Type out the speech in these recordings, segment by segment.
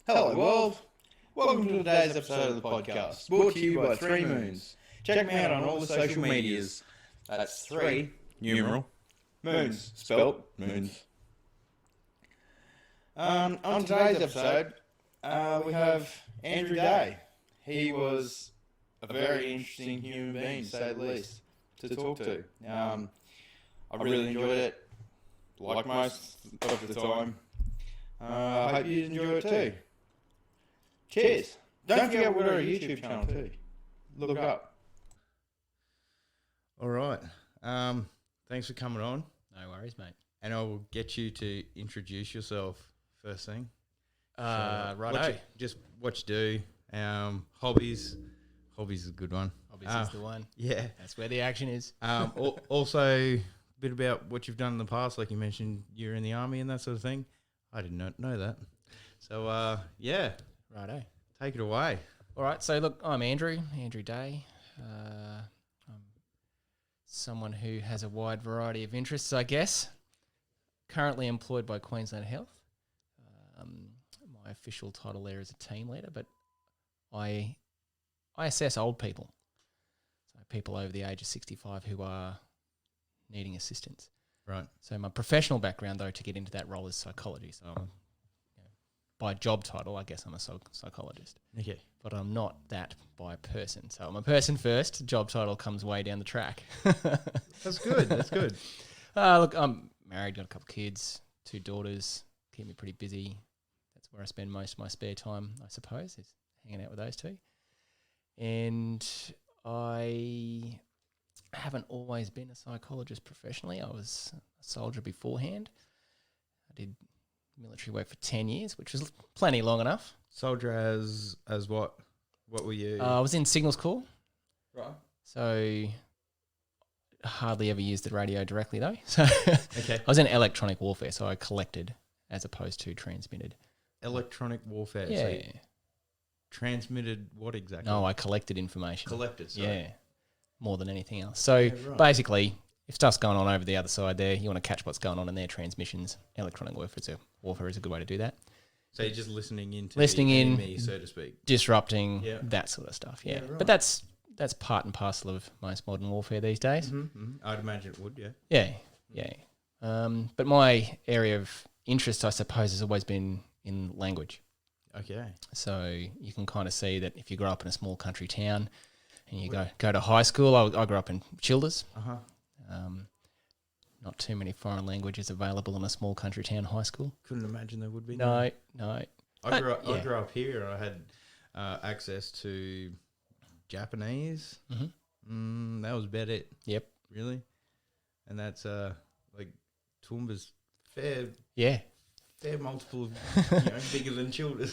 Hello world, welcome to today's episode of the podcast, brought to you by 3 Moons. Check me out on all the social medias. That's 3, numeral, moons, spelt moons. On today's episode, we have Andrew Day. He was a very interesting human being, to say the least, to talk to. I really enjoyed it, like most of the time. I hope you enjoy it too. Cheers. Don't forget we've got a YouTube channel too. Look up. All right. Thanks for coming on. No worries, mate. And I will get you to introduce yourself first thing. Righto. Just what you do. Hobbies. Hobbies is a good one. Hobbies is the one. Yeah. That's where the action is. Also, a bit about what you've done in the past. Like you mentioned, you're in the army and that sort of thing. I did not know that. So, yeah. Righto. Take it away. All right. So, look, I'm Andrew Day. I'm someone who has a wide variety of interests, I guess. Currently employed by Queensland Health. My official title there is a team leader, but I assess old people. So, people over the age of 65 who are needing assistance. Right. So, my professional background, though, to get into that role is psychology. So, by job title, I guess I'm a psychologist. Okay. But I'm not that by person. So I'm a person first. Job title comes way down the track. That's good. That's good. Look, I'm married, got a couple of kids, 2 daughters, keep me pretty busy. That's where I spend most of my spare time, I suppose, is hanging out with those 2. And I haven't always been a psychologist professionally. I was a soldier beforehand. I did military work for 10 years, which was plenty long enough. Soldier as what? What were you? I was in Signals Corps. Right. So hardly ever used the radio directly though. So Okay. I was in electronic warfare, so I collected as opposed to transmitted. Electronic warfare. Yeah. So you transmitted what exactly? No, I collected information. Collected, sorry. Yeah. More than anything else. So basically, if stuff's going on over the other side there, you want to catch what's going on in their transmissions. Electronic warfare is a good way to do that. So you're just listening in, enemy, so to speak. Disrupting, that sort of stuff, yeah. Right. But that's part and parcel of most modern warfare these days. Mm-hmm. I'd imagine it would, yeah. Yeah. But my area of interest, I suppose, has always been in language. Okay. So you can kind of see that if you grow up in a small country town and you go to high school, I grew up in Childers. Uh-huh. Not too many foreign languages available in a small country town high school. Couldn't imagine there would be. No. I grew up here and I had access to Japanese. Mm-hmm. That was about it. Yep. Really? And that's like Toomba's fair multiple of, bigger than Childers.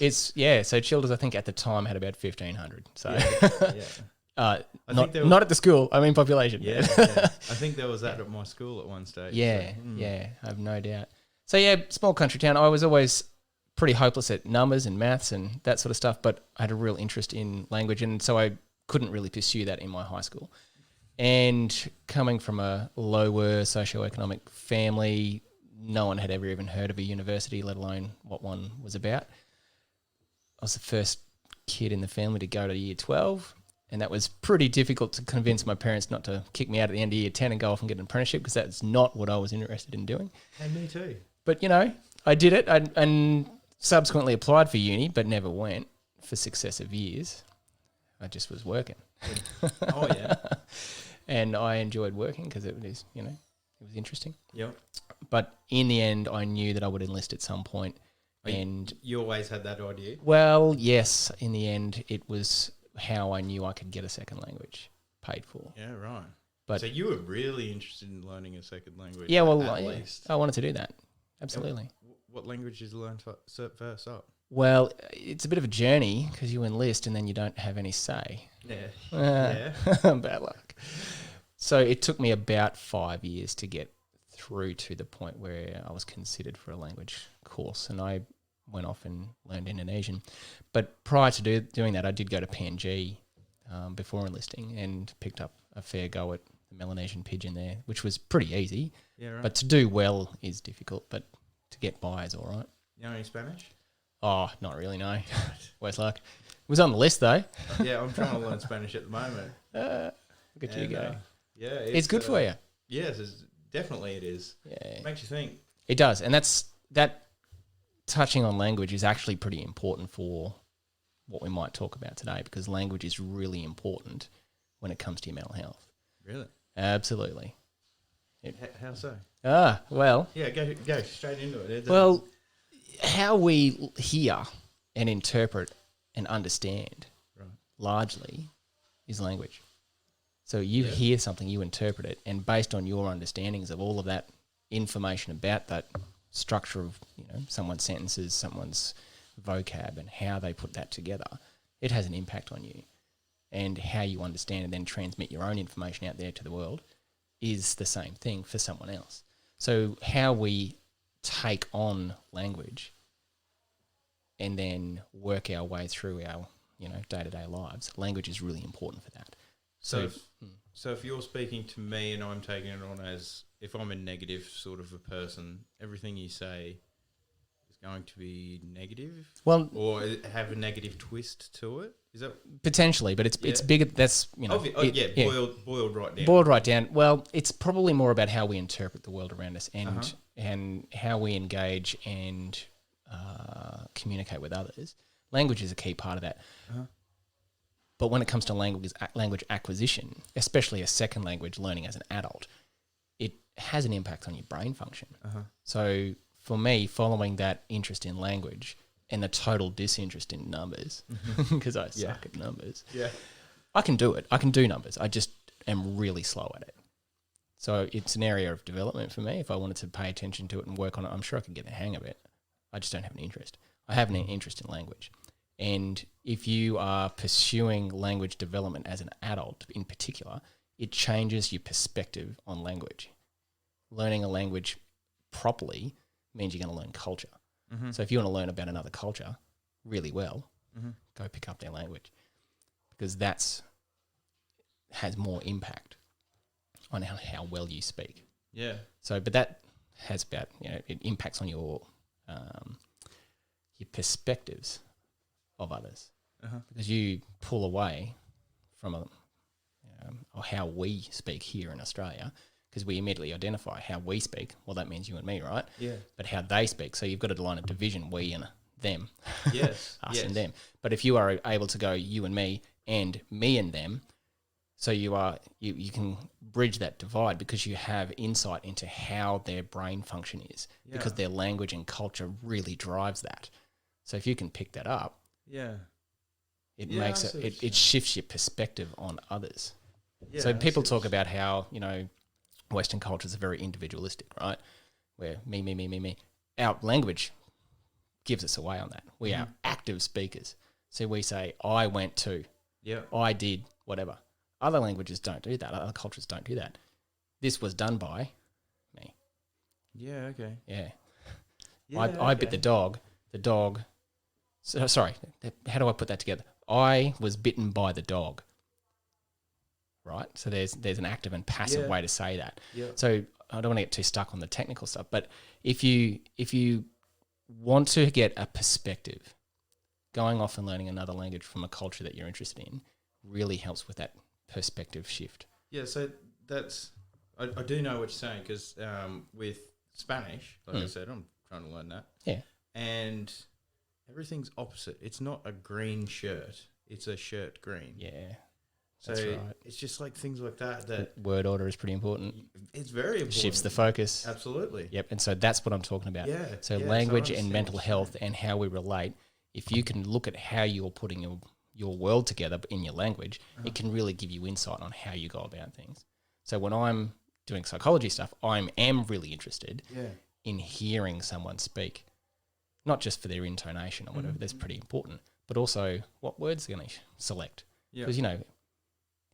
So Childers I think at the time had about 1,500. So yeah. Not at the school, I mean population. Yeah. I think there was that at my school at one stage. Yeah, I have no doubt. So yeah, small country town. I was always pretty hopeless at numbers and maths and that sort of stuff, but I had a real interest in language, and so I couldn't really pursue that in my high school. And coming from a lower socioeconomic family, no one had ever even heard of a university, let alone what one was about. I was the first kid in the family to go to year 12. And that was pretty difficult to convince my parents not to kick me out at the end of year 10 and go off and get an apprenticeship, because that's not what I was interested in doing. And me too. But, I did it and subsequently applied for uni, but never went for successive years. I just was working. Oh, yeah. And I enjoyed working because it was, it was interesting. Yep. But in the end, I knew that I would enlist at some point. And you always had that idea? Well, yes. In the end, it was how I knew I could get a second language paid for. Yeah, right. But so you were really interested in learning a second language? Yeah, well, at least. I wanted to do that. Absolutely. What language did you learn first up? Well, it's a bit of a journey because you enlist and then you don't have any say. Yeah. Bad luck. So it took me about 5 years to get through to the point where I was considered for a language course, and I went off and learned Indonesian. But prior to doing that, I did go to PNG before enlisting and picked up a fair go at the Melanesian pidgin there, which was pretty easy. Yeah, right. But to do well is difficult, but to get by is all right. You know any Spanish? Oh, not really, no. Worst luck. It was on the list, though. Yeah, I'm trying to learn Spanish at the moment. Look at you go. Yeah, It's good for you. Yes, definitely it is. Yeah. It makes you think. It does. And that touching on language is actually pretty important for what we might talk about today, because language is really important when it comes to your mental health. Really? Absolutely. How so? Well. Yeah, go straight into it. Well, how we hear and interpret and understand largely is language. So you hear something, you interpret it, and based on your understandings of all of that information about that structure of, someone's sentences, someone's vocab, and how they put that together, it has an impact on you. And how you understand and then transmit your own information out there to the world is the same thing for someone else. So how we take on language and then work our way through our, day-to-day lives, language is really important for that. So if you're speaking to me and I'm taking it on as if I'm a negative sort of a person, everything you say is going to be negative? Well, or have a negative twist to it? Is that potentially? But it's bigger. That's boiled right down. Boiled right down. Well, it's probably more about how we interpret the world around us and how we engage and communicate with others. Language is a key part of that. But when it comes to language acquisition, especially a second language learning as an adult, it has an impact on your brain function. So for me, following that interest in language and the total disinterest in numbers, because I suck at numbers, I can do it. I can do numbers. I just am really slow at it. So it's an area of development for me. If I wanted to pay attention to it and work on it, I'm sure I could get the hang of it. I just don't have an interest. I have an interest in language. And if you are pursuing language development as an adult in particular, it changes your perspective on language. Learning a language properly means you're going to learn culture. So if you want to learn about another culture really well, go pick up their language, because has more impact on how well you speak. Yeah. So, but that has about, it impacts on your perspectives of others, because you pull away from how we speak here in Australia, because we immediately identify how we speak. Well, that means you and me, right? Yeah. But how they speak. So you've got to line a division, we and them. Yes. Us and them. But if you are able to go you and me and them, so you can bridge that divide because you have insight into how their brain function is, because their language and culture really drives that. So if you can pick that up, it makes it shifts your perspective on others. Yeah, so people talk about how, Western cultures are very individualistic, right? Where me. Our language gives us away on that. We are active speakers. So we say, I went to, I did, whatever. Other languages don't do that. Other cultures don't do that. This was done by me. Yeah, okay. Yeah. I bit the dog. The dog... sorry, how do I put that together? I was bitten by the dog. Right? So there's an active and passive way to say that. Yeah. So I don't want to get too stuck on the technical stuff, but if you want to get a perspective, going off and learning another language from a culture that you're interested in really helps with that perspective shift. Yeah, so that's... I do know what you're saying, because with Spanish, like I said, I'm trying to learn that. Yeah. And everything's opposite. It's not a green shirt. It's a shirt green. Yeah. So right. It's just like things like that. Word order is pretty important. It's very important. Shifts the focus. Absolutely. Yep. And so that's what I'm talking about. Yeah. So language and mental health and how we relate, if you can look at how you're putting your world together in your language, it can really give you insight on how you go about things. So when I'm doing psychology stuff, I am really interested in hearing someone speak, not just for their intonation or whatever, that's pretty important, but also what words they're going to select. Because,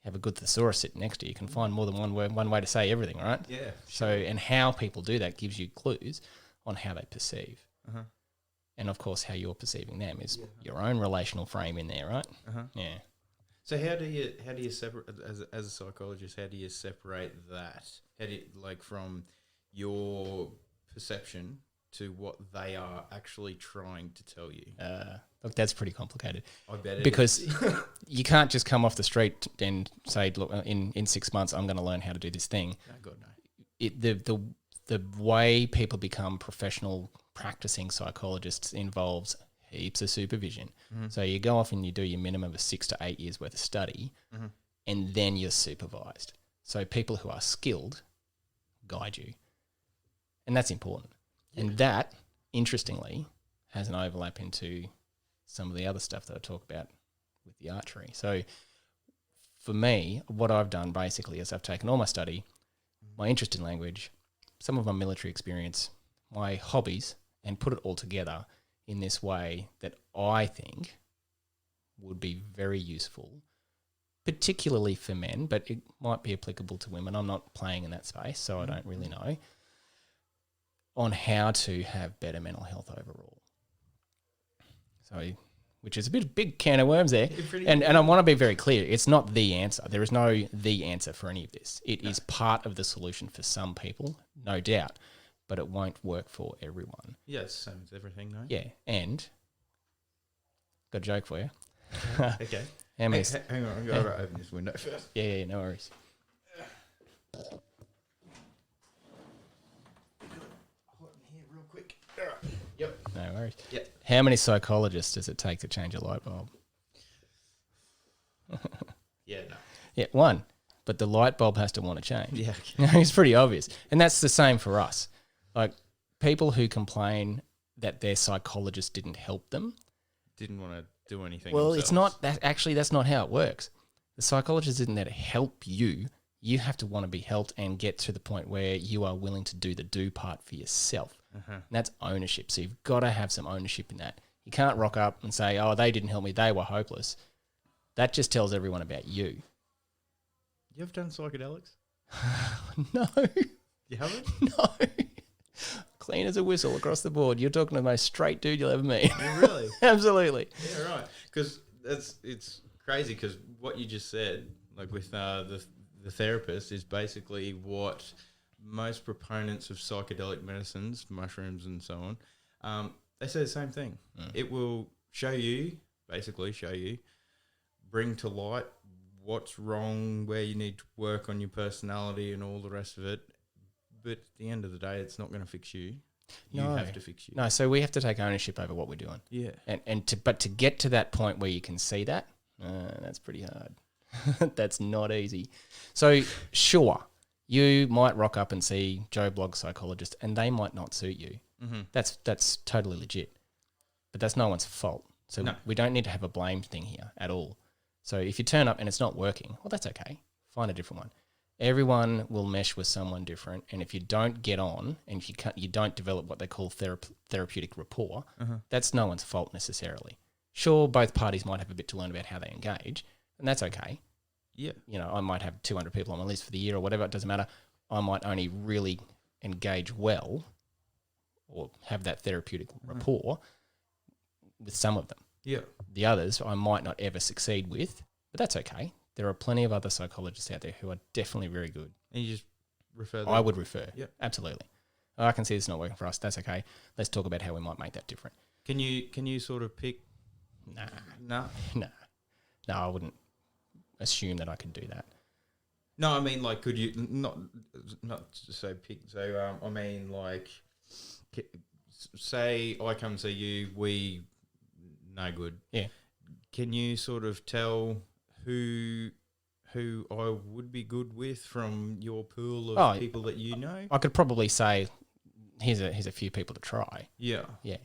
have a good thesaurus sitting next to you. You can find more than one way to say everything, right? Yeah. So, and how people do that gives you clues on how they perceive. And, of course, how you're perceiving them is your own relational frame in there, right? Yeah. So how do you separate, as a psychologist, how do you separate that? How do you, like, from your perception to what they are actually trying to tell you? Look, that's pretty complicated. I bet it because is. you can't just come off the street and say, look, in 6 months I'm going to learn how to do this thing. Oh, God, no. The way people become professional practicing psychologists involves heaps of supervision. So you go off and you do your minimum of 6 to 8 years worth of study, and then you're supervised. So people who are skilled guide you, and that's important. And that, interestingly, has an overlap into some of the other stuff that I talk about with the archery. So for me, what I've done basically is I've taken all my study, my interest in language, some of my military experience, my hobbies, and put it all together in this way that I think would be very useful, particularly for men, but it might be applicable to women. I'm not playing in that space, so I don't really know, on how to have better mental health overall. So, which is a big can of worms there. And I want to be very clear. It's not the answer. There is no the answer for any of this. It is part of the solution for some people, no doubt, but it won't work for everyone. Yeah, it's the same as everything, no? Yeah, and got a joke for you. Okay. How many? Hang on, I've got to open this window first. Yeah, no worries. Yep. No worries. Yep. How many psychologists does it take to change a light bulb? Yeah, no. Yeah, one. But the light bulb has to want to change. Yeah. It's pretty obvious. And that's the same for us. Like, people who complain that their psychologist didn't help them. Didn't want to do anything Well, themselves. it's not that. Actually, that's not how it works. The psychologist isn't there to help you. You have to want to be helped and get to the point where you are willing to do the do part for yourself. And that's ownership. So you've got to have some ownership in that. You can't rock up and say, oh, they didn't help me, they were hopeless. That just tells everyone about you. You ever done psychedelics? No. You haven't? No. Clean as a whistle across the board. You're talking to the most straight dude you'll ever meet. Really? Absolutely. Yeah, right. Because it's crazy because what you just said, like with the therapist, is basically what most proponents of psychedelic medicines, mushrooms and so on, they say the same thing. It will basically show you, bring to light what's wrong, where you need to work on your personality and all the rest of it. But at the end of the day, it's not going to fix you. You have to fix you. No, so we have to take ownership over what we're doing. Yeah. But to get to that point where you can see that, that's pretty hard. That's not easy. So sure, you might rock up and see Joe Blogg psychologist and they might not suit you. That's totally legit. But that's no one's fault. So we don't need to have a blame thing here at all. So if you turn up and it's not working, well, that's okay. Find a different one. Everyone will mesh with someone different, and if you don't get on, and if you don't develop what they call therapeutic rapport, that's no one's fault necessarily. Sure, both parties might have a bit to learn about how they engage, and that's okay. Yeah. You know, I might have 200 people on my list for the year or whatever, it doesn't matter. I might only really engage well or have that therapeutic rapport with some of them. Yeah. The others I might not ever succeed with, but that's okay. There are plenty of other psychologists out there who are definitely very good. And you just refer them? I would refer. Yep. Absolutely. I can see this not working for us. That's okay. Let's talk about how we might make that different. Can you sort of pick? No, I wouldn't assume that I could do that. No, I mean, like, could you not to say pick? So, I mean, like, say I come see you, we no good. Yeah. Can you sort of tell who I would be good with from your pool of people that you know? I could probably say, here's a few people to try. Yeah. Yeah.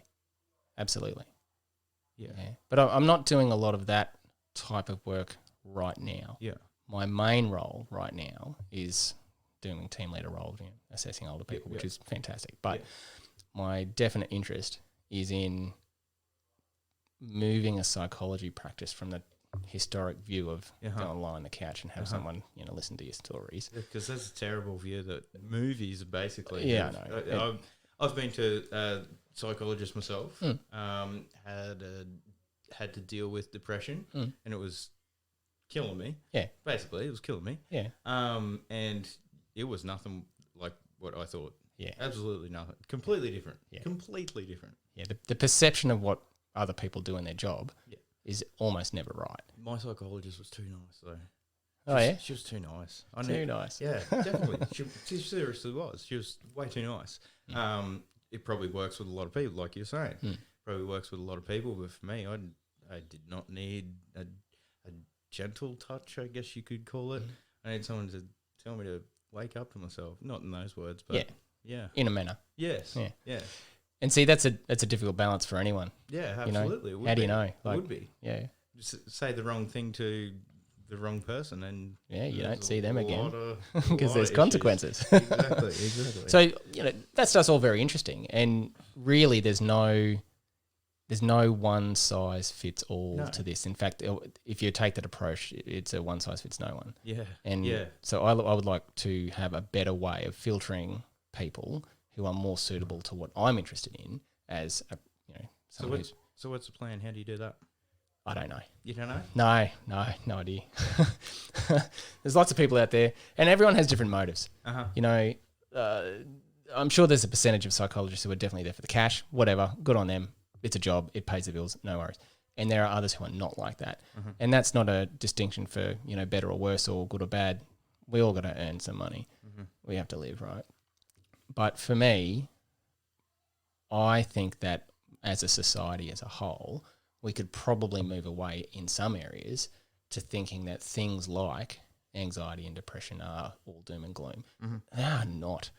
Absolutely. Yeah. But I'm not doing a lot of that type of work right now. Yeah. My main role right now is doing team leader role, assessing older people, which is fantastic. But my definite interest is in moving a psychology practice from the historic view of go and lie on the couch and have someone listen to your stories. Because that's a terrible view that movies are basically. Yeah, I know. I've been to a psychologist myself. Had to deal with depression, and it was killing me. Yeah, basically, it was killing me. Yeah. And it was nothing like what I thought. Yeah. Absolutely nothing. Completely different. Yeah. Completely different. Yeah, the perception of what other people do in their job is almost never right. My psychologist was too nice, though. Oh, yeah? She was too nice. Too nice. Yeah, definitely. She seriously was. She was way too nice. It probably works with a lot of people, like you're saying. Probably works with a lot of people, but for me, I did not need a gentle touch, I guess you could call it. I need someone to tell me to wake up to myself. Not in those words, but yeah. In a manner. Yes. Yeah. And see, that's a difficult balance for anyone. Yeah, absolutely. How do you know? Like, it would be. Yeah. Just say the wrong thing to the wrong person, and you don't see them again because because there's consequences. Exactly. So that stuff's all very interesting, and really, there's no one size fits all to this. In fact, if you take that approach, it's a one size fits no one. Yeah. And so I would like to have a better way of filtering people who are more suitable to what I'm interested in as someone who's. So what's the plan? How do you do that? I don't know. You don't know? No idea. There's lots of people out there, and everyone has different motives. I'm sure there's a percentage of psychologists who are definitely there for the cash, whatever, good on them. It's a job, it pays the bills, no worries. And there are others who are not like that. And that's not a distinction for, better or worse or good or bad. We all got to earn some money. We have to live, right? But for me, I think that as a society as a whole, we could probably move away in some areas to thinking that things like anxiety and depression are all doom and gloom. They are not.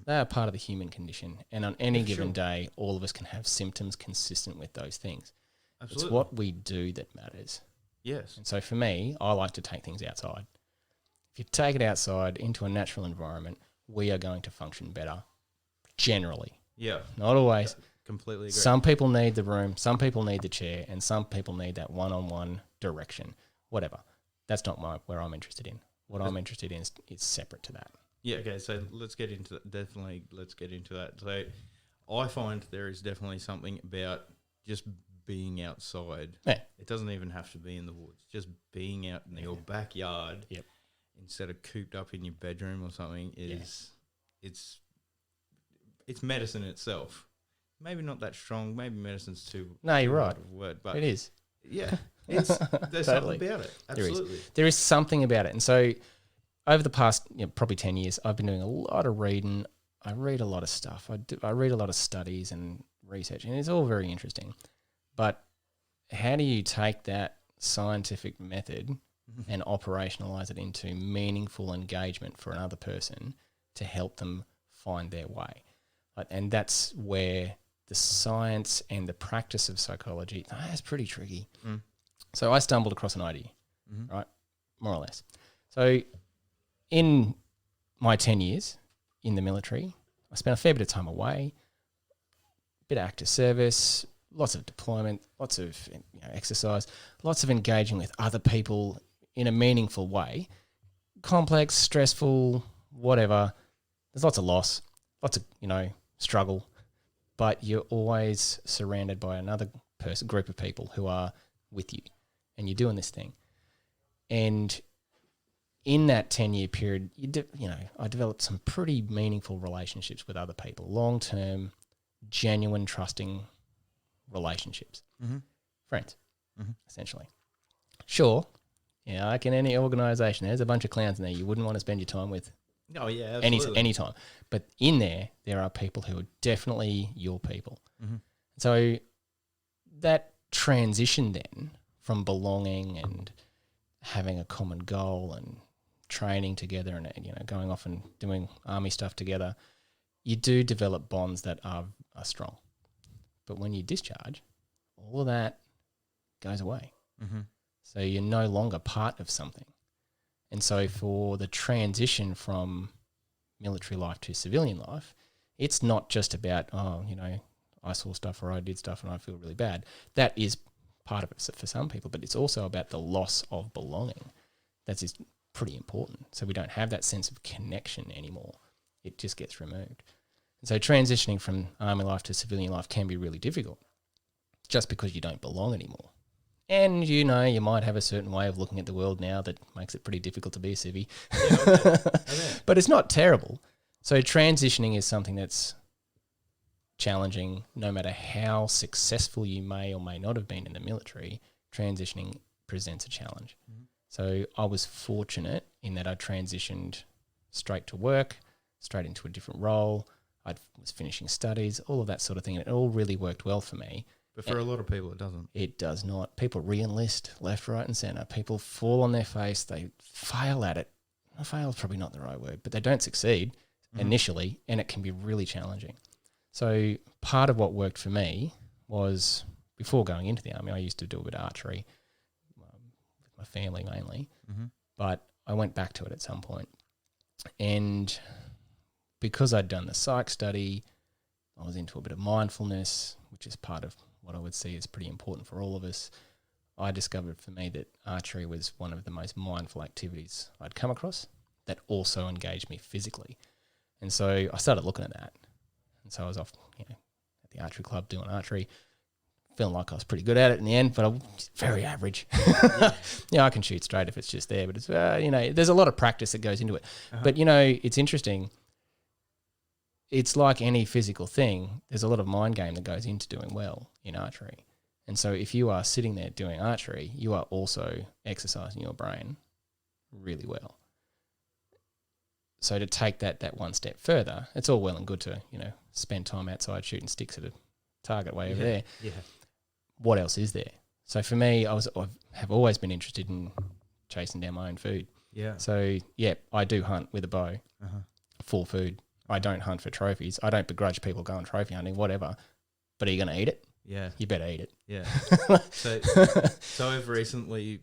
They are part of the human condition. And on any given day, all of us can have symptoms consistent with those things. Absolutely. It's what we do that matters. Yes. And so for me, I like to take things outside. If you take it outside into a natural environment, we are going to function better generally. Yeah. Not always. Completely agree. Some people need the room, some people need the chair, and some people need that one-on-one direction, whatever. That's not where I'm interested in. What I'm interested in is separate to that. Yeah, okay, so let's get into that. Definitely, let's get into that. So I find there is definitely something about just being outside. Yeah. It doesn't even have to be in the woods. Just being out in your backyard instead of cooped up in your bedroom or something is it's medicine itself. Maybe not that strong. Maybe medicine's too. No, you're right. Word, but it is. Yeah, there's Totally. something about it. Absolutely, there is something about it. And so, over the past probably 10 years, I've been doing a lot of reading. I read a lot of stuff. I read a lot of studies and research, and it's all very interesting. But how do you take that scientific method and operationalize it into meaningful engagement for another person to help them find their way? And that's where the science and the practice of psychology, that's pretty tricky. So I stumbled across an idea, right? More or less. So in my 10 years in the military, I spent a fair bit of time away, bit of active service, lots of deployment, lots of exercise, lots of engaging with other people in a meaningful way. Complex, stressful, whatever. There's lots of loss, lots of, struggle, but you're always surrounded by another group of people who are with you, and you're doing this thing. And in that 10-year period, I developed some pretty meaningful relationships with other people, long-term, genuine, trusting relationships, friends, essentially. Sure, like in any organisation, there's a bunch of clowns in there you wouldn't want to spend your time with. Oh yeah, absolutely. Any time. But in there are people who are definitely your people. So that transition then from belonging and having a common goal and training together and going off and doing army stuff together, you do develop bonds that are strong. But when you discharge, all of that goes away. So you're no longer part of something. And so for the transition from military life to civilian life, it's not just about, I saw stuff or I did stuff and I feel really bad. That is part of it for some people, but it's also about the loss of belonging. That is pretty important. So we don't have that sense of connection anymore. It just gets removed. And so transitioning from army life to civilian life can be really difficult just because you don't belong anymore. And, you might have a certain way of looking at the world now that makes it pretty difficult to be a civvy. But it's not terrible. So transitioning is something that's challenging. No matter how successful you may or may not have been in the military, transitioning presents a challenge. Mm-hmm. So I was fortunate in that I transitioned straight to work, straight into a different role. I was finishing studies, all of that sort of thing. And it all really worked well for me. But for a lot of people, it doesn't. It does not. People re-enlist left, right and centre. People fall on their face. They fail at it. Fail is probably not the right word, but they don't succeed initially, and it can be really challenging. So part of what worked for me was, before going into the army, I used to do a bit of archery with my family mainly, but I went back to it at some point. And because I'd done the psych study, I was into a bit of mindfulness, which is part of what I would see is pretty important for all of us. I discovered for me that archery was one of the most mindful activities I'd come across that also engaged me physically. And so I started looking at that. And so I was off, at the archery club doing archery, feeling like I was pretty good at it in the end, but I was very average. I can shoot straight if it's just there, but it's, there's a lot of practice that goes into it. But, it's interesting. It's like any physical thing. There's a lot of mind game that goes into doing well in archery. And so if you are sitting there doing archery, you are also exercising your brain really well. So to take that one step further, it's all well and good to, spend time outside shooting sticks at a target way over there. Yeah. What else is there? So for me, I have always been interested in chasing down my own food. Yeah. So, I do hunt with a bow for food. I don't hunt for trophies. I don't begrudge people going trophy hunting, whatever. But are you going to eat it? Yeah. You better eat it. Yeah. So I've recently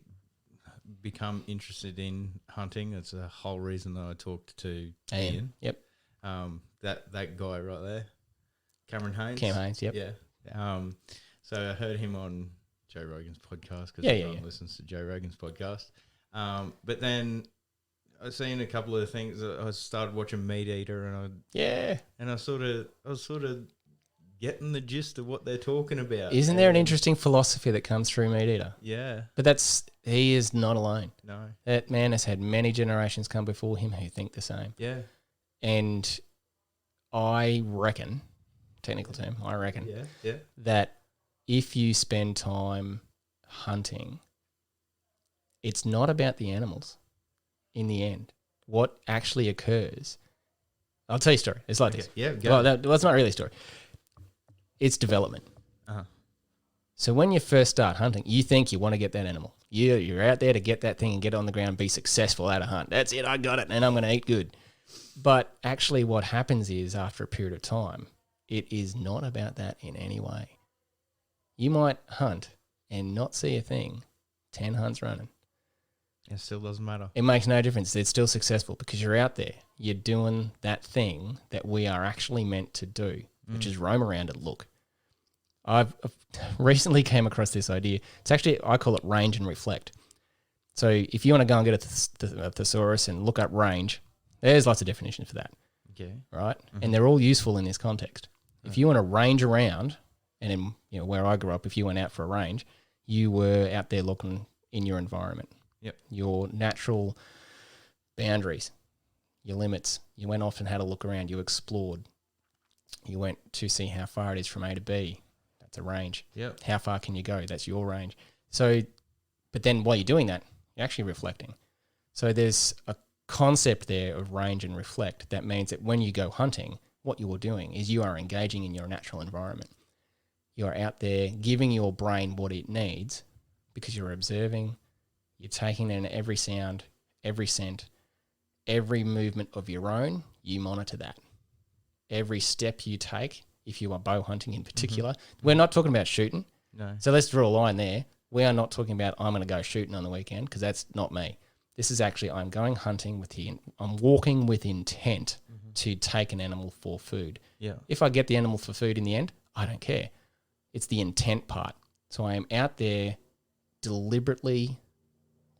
become interested in hunting. That's the whole reason that I talked to Ian. Yep. That guy right there, Cameron Haynes. Cam Haynes, yep. Yeah. So I heard him on Joe Rogan's podcast because everyone listens to Joe Rogan's podcast. But then I've seen a couple of things. I started watching Meat Eater, and I was sort of getting the gist of what they're talking about. Isn't there an interesting philosophy that comes through Meat Eater? Yeah. But he is not alone. No. That man has had many generations come before him who think the same. Yeah. And I reckon, that if you spend time hunting, it's not about the animals in the end. What actually occurs, I'll tell you a story. It's like this. Yeah, go. Well, it's not really a story. It's development. So when you first start hunting, you think you want to get that animal. You're out there to get that thing and get it on the ground and be successful at a hunt. That's it, I got it, and I'm going to eat good. But actually what happens is, after a period of time, it is not about that in any way. You might hunt and not see a thing, 10 hunts running. It still doesn't matter. It makes no difference. It's still successful because you're out there. You're doing that thing that we are actually meant to do, which is roam around and look. I've recently came across this idea. It's actually, I call it range and reflect. So if you want to go and get a thesaurus and look up range, there's lots of definitions for that. Okay. Right? And they're all useful in this context. If you want to range around, and in where I grew up, if you went out for a range, you were out there looking in your environment. Yep. Your natural boundaries, your limits. You went off and had a look around. You explored. You went to see how far it is from A to B. That's a range. Yep. How far can you go? That's your range. So, but then while you're doing that, you're actually reflecting. So there's a concept there of range and reflect. That means that when you go hunting, what you are doing is you are engaging in your natural environment. You are out there giving your brain what it needs because you're observing, you're taking in every sound, every scent, every movement of your own, you monitor that. Every step you take, if you are bow hunting in particular, we're not talking about shooting. No. So let's draw a line there. We are not talking about I'm going to go shooting on the weekend because that's not me. This is actually I'm going hunting I'm walking with intent to take an animal for food. Yeah. If I get the animal for food in the end, I don't care. It's the intent part. So I am out there deliberately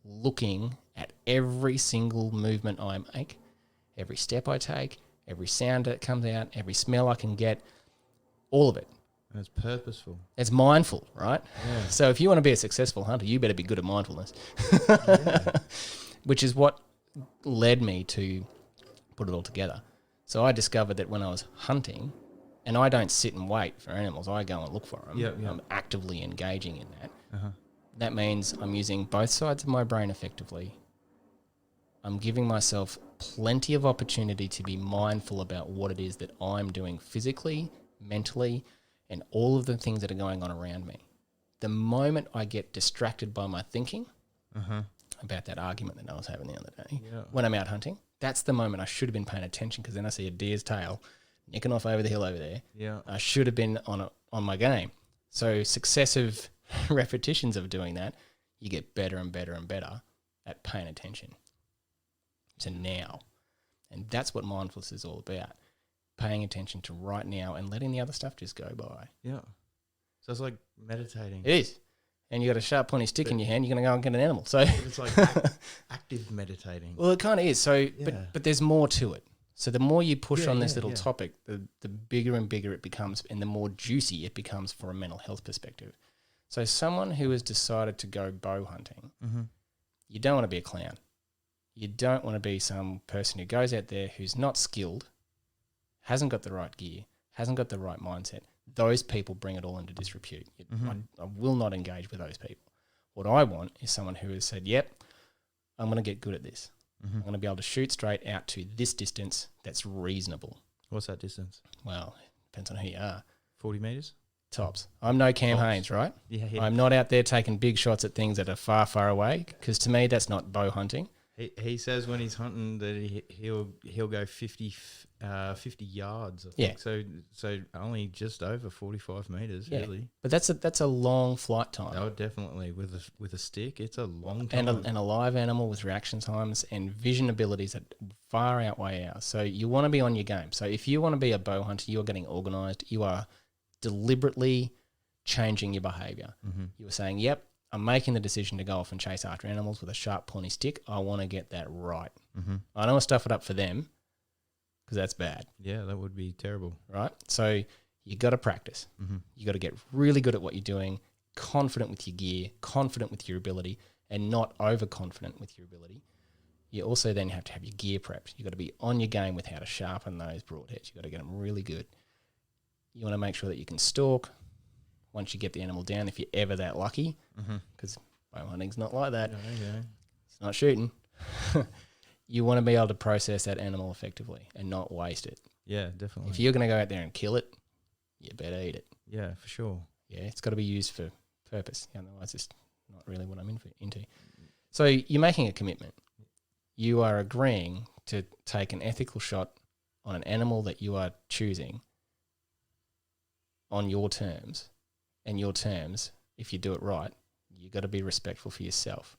looking at every single movement I make, every step I take, every sound that comes out, every smell I can get, all of it. And it's purposeful. It's mindful, right? Yeah. So if you want to be a successful hunter, you better be good at mindfulness. Which is what led me to put it all together. So I discovered that when I was hunting, and I don't sit and wait for animals, I go and look for them. I'm actively engaging in that. That means I'm using both sides of my brain effectively. I'm giving myself plenty of opportunity to be mindful about what it is that I'm doing physically, mentally, and all of the things that are going on around me. The moment I get distracted by my thinking about that argument that I was having the other day, when I'm out hunting, that's the moment I should have been paying attention, because then I see a deer's tail nicking off over the hill over there. I should have been on my game. So successive repetitions of doing that, you get better and better and better at paying attention to now. And that's what mindfulness is all about. Paying attention to right now and letting the other stuff just go by. Yeah. So it's like meditating. It is. And you got a sharp pointy stick in your hand, you're going to go and get an animal. So it's like active meditating. Well, it kind of is. So, but there's more to it. So the more you push on this little topic, the bigger and bigger it becomes, and the more juicy it becomes for a mental health perspective. So someone who has decided to go bow hunting, you don't want to be a clown. You don't want to be some person who goes out there who's not skilled, hasn't got the right gear, hasn't got the right mindset. Those people bring it all into disrepute. I will not engage with those people. What I want is someone who has said, yep, I'm going to get good at this. I'm going to be able to shoot straight out to this distance that's reasonable. What's that distance? Well, depends on who you are. 40 metres? Tops. I'm no Cam Haines, right? Yeah. I'm not out there taking big shots at things that are far, far away, because to me that's not bow hunting. He says when he's hunting that he'll go 50 yards. I think. Yeah. So only just over 45 metres, really. But that's a long flight time. Oh, definitely. With a stick, it's a long time. And a live animal with reaction times and vision abilities that far outweigh ours. So you want to be on your game. So if you want to be a bow hunter, you're getting organised. You are deliberately changing your behaviour. You are saying, yep, I'm making the decision to go off and chase after animals with a sharp pointy stick. I want to get that right. I don't want to stuff it up for them, because that's bad. Yeah, that would be terrible. Right? So you got to practice. You got to get really good at what you're doing, confident with your gear, confident with your ability, and not overconfident with your ability. You also then have to have your gear prepped. You got to be on your game with how to sharpen those broadheads. You got to get them really good. You want to make sure that you can stalk once you get the animal down, if you're ever that lucky, because bow hunting's not like that. It's not shooting. You want to be able to process that animal effectively and not waste it. Yeah, definitely. If you're going to go out there and kill it, you better eat it. Yeah, for sure. Yeah, it's got to be used for purpose. Otherwise, it's not really what I'm into. So you're making a commitment. You are agreeing to take an ethical shot on an animal that you are choosing on your terms. And your terms, if you do it right, you got to be respectful for yourself.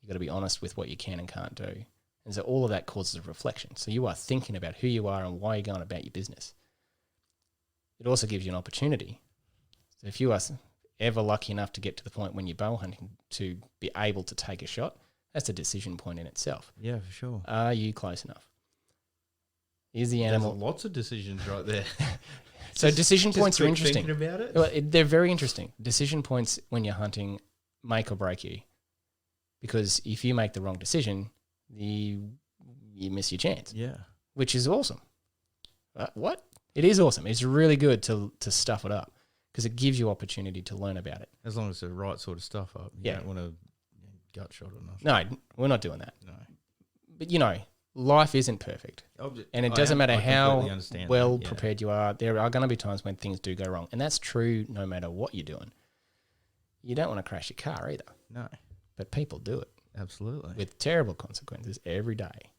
You got to be honest with what you can and can't do. And so all of that causes a reflection. So you are thinking about who you are and why you're going about your business. It also gives you an opportunity. So if you are ever lucky enough to get to the point when you're bow hunting to be able to take a shot, that's a decision point in itself. Yeah, for sure. Are you close enough? Is the animal... There's lots of decisions right there. So decision points are interesting. Thinking about it? Well, they're very interesting. Decision points when you're hunting make or break you, because if you make the wrong decision, you miss your chance. Yeah, which is awesome. What? It is awesome. It's really good to stuff it up, because it gives you opportunity to learn about it. As long as the right sort of stuff up. You don't want to gut shot or nothing. No, we're not doing that. No. But life isn't perfect. And it doesn't matter how well prepared you are. There are going to be times when things do go wrong. And that's true no matter what you're doing. You don't want to crash your car either. No. But people do it. Absolutely. With terrible consequences every day.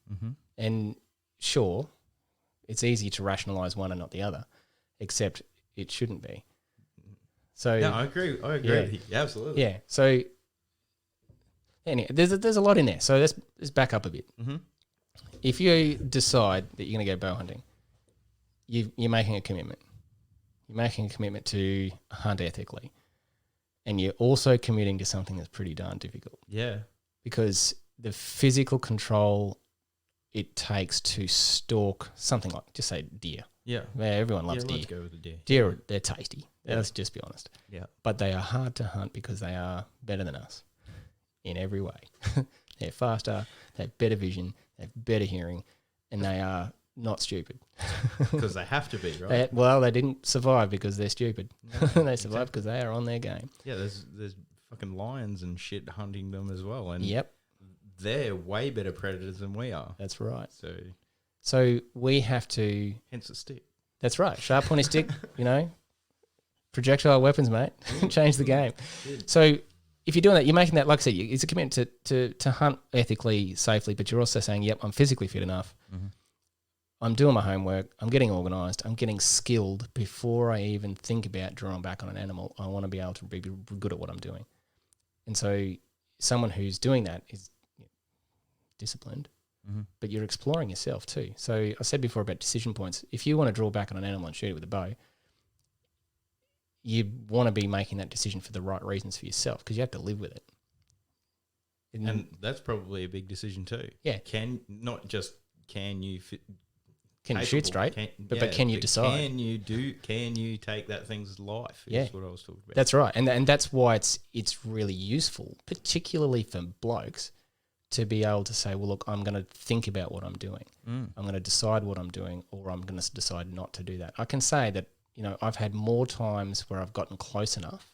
And sure, it's easy to rationalise one and not the other, except it shouldn't be. So no, I agree. With you. Absolutely. Yeah. So anyway, there's a lot in there. So let's back up a bit. If you decide that you're going to go bow hunting, you're making a commitment. You're making a commitment to hunt ethically. And you're also committing to something that's pretty darn difficult. Yeah. Because the physical control it takes to stalk something like, just say deer. Yeah. Everyone loves deer. Let's go with the deer. Deer, they're tasty. Let's just be honest. Yeah. But they are hard to hunt because they are better than us in every way. They're faster, they have better vision, they have better hearing, and they are not stupid. Because they have to be, right? They didn't survive because they're stupid. No, they survived because they are on their game. Yeah, there's fucking lions and shit hunting them as well. And yep. They're way better predators than we are. That's right. So we have to... Hence the stick. That's right. Sharp pointy stick, projectile weapons, mate. Change the game. Good. So if you're doing that, you're making that, like I said, it's a commitment to hunt ethically, safely, but you're also saying, yep, I'm physically fit enough. Mm-hmm. I'm doing my homework. I'm getting organised. I'm getting skilled before I even think about drawing back on an animal. I want to be able to be good at what I'm doing. And so someone who's doing that is disciplined, but you're exploring yourself too. So I said before about decision points. If you want to draw back on an animal and shoot it with a bow, you want to be making that decision for the right reasons for yourself because you have to live with it. And that's probably a big decision too. Yeah. Can you shoot straight? But can you decide? Can you take that thing's life? Is what I was talking about. That's right. And that's why it's really useful, particularly for blokes, to be able to say, well, look, I'm going to think about what I'm doing. I'm going to decide what I'm doing, or I'm going to decide not to do that. I can say that, I've had more times where I've gotten close enough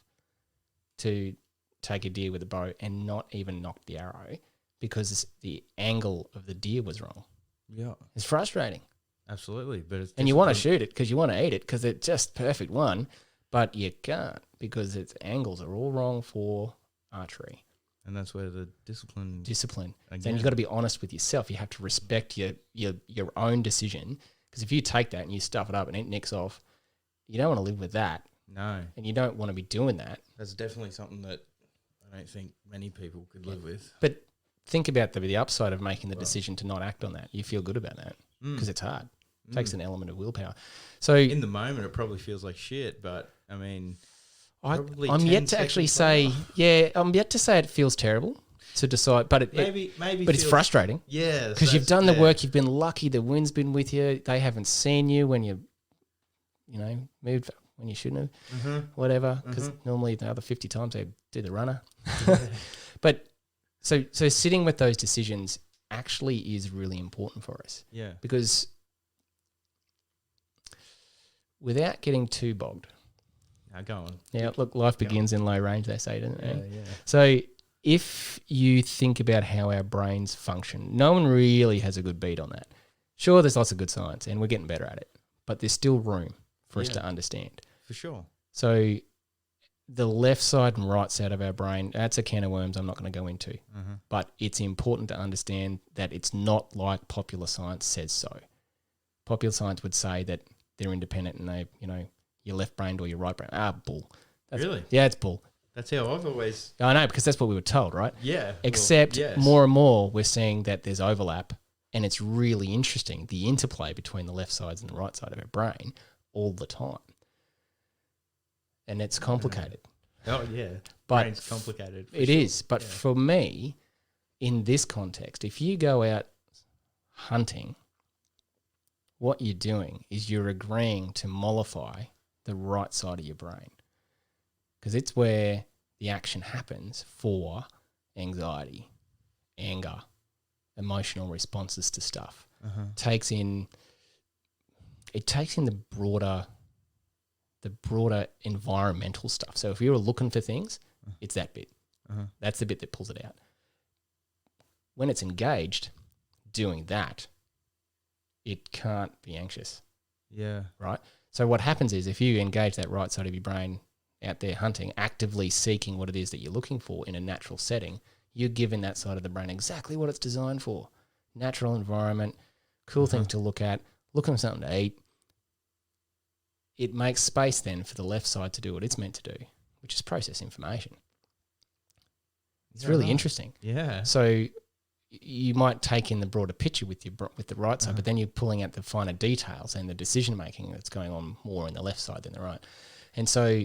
to take a deer with a bow and not even knock the arrow because the angle of the deer was wrong. Yeah. It's frustrating. Absolutely. And you want to shoot it because you want to eat it because it's just perfect one, but you can't because its angles are all wrong for archery. And that's where the discipline. Then you've got to be honest with yourself. You have to respect your own decision because if you take that and you stuff it up and it nicks off, you don't want to live with that. No. And you don't want to be doing that. That's definitely something that I don't think many people could live with. But think about the upside of making the decision to not act on that. You feel good about that because it's hard. It takes an element of willpower. So in the moment, it probably feels like shit, but I mean... I'm yet to actually say, I'm yet to say it feels terrible to decide, but maybe it's frustrating. Yeah, because you've done the work, you've been lucky, the wind's been with you, they haven't seen you when you moved when you shouldn't have, whatever. Because normally the other 50 times they do the runner, but so sitting with those decisions actually is really important for us. Yeah, because without getting too bogged. Go on. Yeah, look, life begins in low range, they say, doesn't it? Yeah. So if you think about how our brains function, no one really has a good beat on that. Sure, there's lots of good science and we're getting better at it, but there's still room for us to understand. For sure. So the left side and right side of our brain, that's a can of worms I'm not going to go into. But it's important to understand that it's not like popular science says so. Popular science would say that they're independent and they, your left brain or your right brain. Bull. Really? Yeah, it's bull. That's how I've always... I know, because that's what we were told, right? Yeah. Except more and more we're seeing that there's overlap and it's really interesting, the interplay between the left sides and the right side of our brain all the time. And it's complicated. Oh, yeah. But brain's complicated. It is. But for me, in this context, if you go out hunting, what you're doing is you're agreeing to mollify the right side of your brain because it's where the action happens for anxiety, anger, emotional responses to stuff. It takes in the broader environmental stuff. So if you're looking for things, it's that bit. That's the bit that pulls it out. When it's engaged doing that, it can't be anxious. Yeah. Right? So what happens is if you engage that right side of your brain out there hunting, actively seeking what it is that you're looking for in a natural setting, you're giving that side of the brain exactly what it's designed for. Natural environment, cool things to look at, looking for something to eat. It makes space then for the left side to do what it's meant to do, which is process information. It's really interesting. Yeah. So you might take in the broader picture with the right side, but then you're pulling out the finer details and the decision making that's going on more in the left side than the right. And so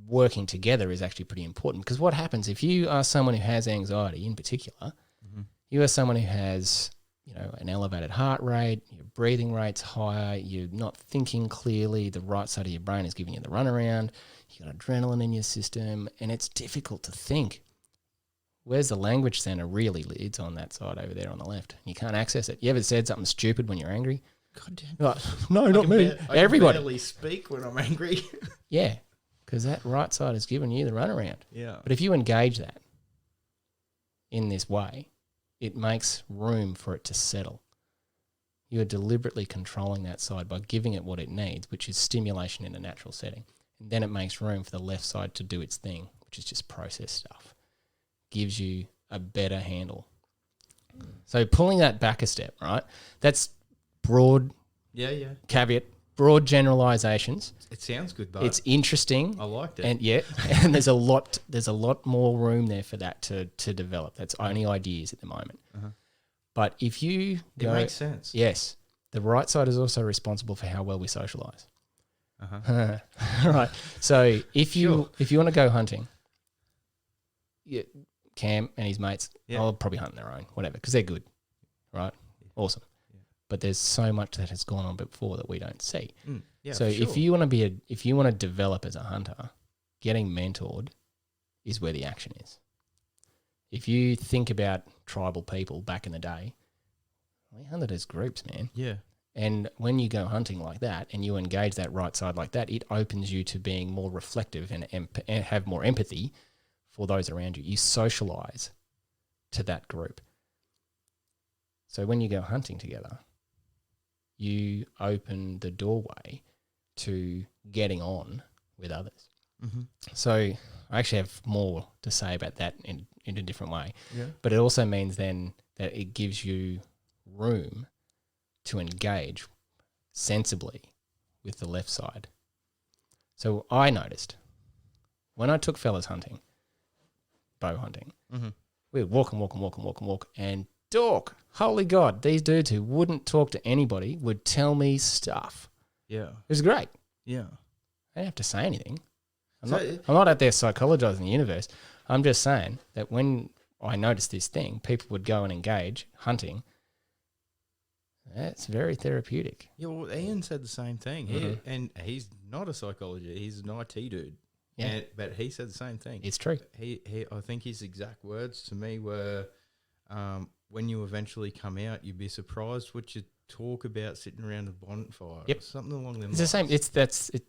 working together is actually pretty important because what happens if you are someone who has anxiety in particular, you are someone who has an elevated heart rate, your breathing rate's higher, you're not thinking clearly, the right side of your brain is giving you the runaround, you've got adrenaline in your system, and it's difficult to think. Where's the language center really? It's on that side over there on the left. You can't access it. You ever said something stupid when you're angry? God damn. Like, no, not me. Everybody. I barely speak when I'm angry. Yeah, because that right side has given you the runaround. Yeah. But if you engage that in this way, it makes room for it to settle. You are deliberately controlling that side by giving it what it needs, which is stimulation in a natural setting. And then it makes room for the left side to do its thing, which is just process stuff. Gives you a better handle. So pulling that back a step, right? That's broad caveat, broad generalizations. It sounds good, though. It's interesting. I liked it. And and there's a lot more room there for that to develop. That's only ideas at the moment. Uh-huh. But if you go, it makes sense. Yes. The right side is also responsible for how well we socialize. Uh-huh. Right. So if you want to go hunting, Cam and his mates, I'll probably hunt on their own, whatever, because they're good, right? Awesome. Yeah. But there's so much that has gone on before that we don't see. Yeah, so if you want to develop as a hunter, getting mentored is where the action is. If you think about tribal people back in the day, we hunted as groups, man. Yeah. And when you go hunting like that and you engage that right side like that, it opens you to being more reflective and have more empathy for those around you. You socialize to that group. So when you go hunting together, you open the doorway to getting on with others. Mm-hmm. So I actually have more to say about that in a different way. Yeah. But it also means then that it gives you room to engage sensibly with the left side. So I noticed when I took fellas hunting, bow hunting, we would walk, and talk. Holy God, these dudes who wouldn't talk to anybody would tell me stuff. Yeah. It was great. Yeah. I didn't have to say anything. I'm not out there psychologizing the universe. I'm just saying that when I noticed this thing, people would go and engage hunting. That's very therapeutic. Yeah, well, Ian said the same thing. And he's not a psychologist. He's an IT dude. Yeah. But he said the same thing. It's true. I think his exact words to me were, when you eventually come out, you'd be surprised what you talk about sitting around a bonfire. Yep. Or something along them lines. It's the same.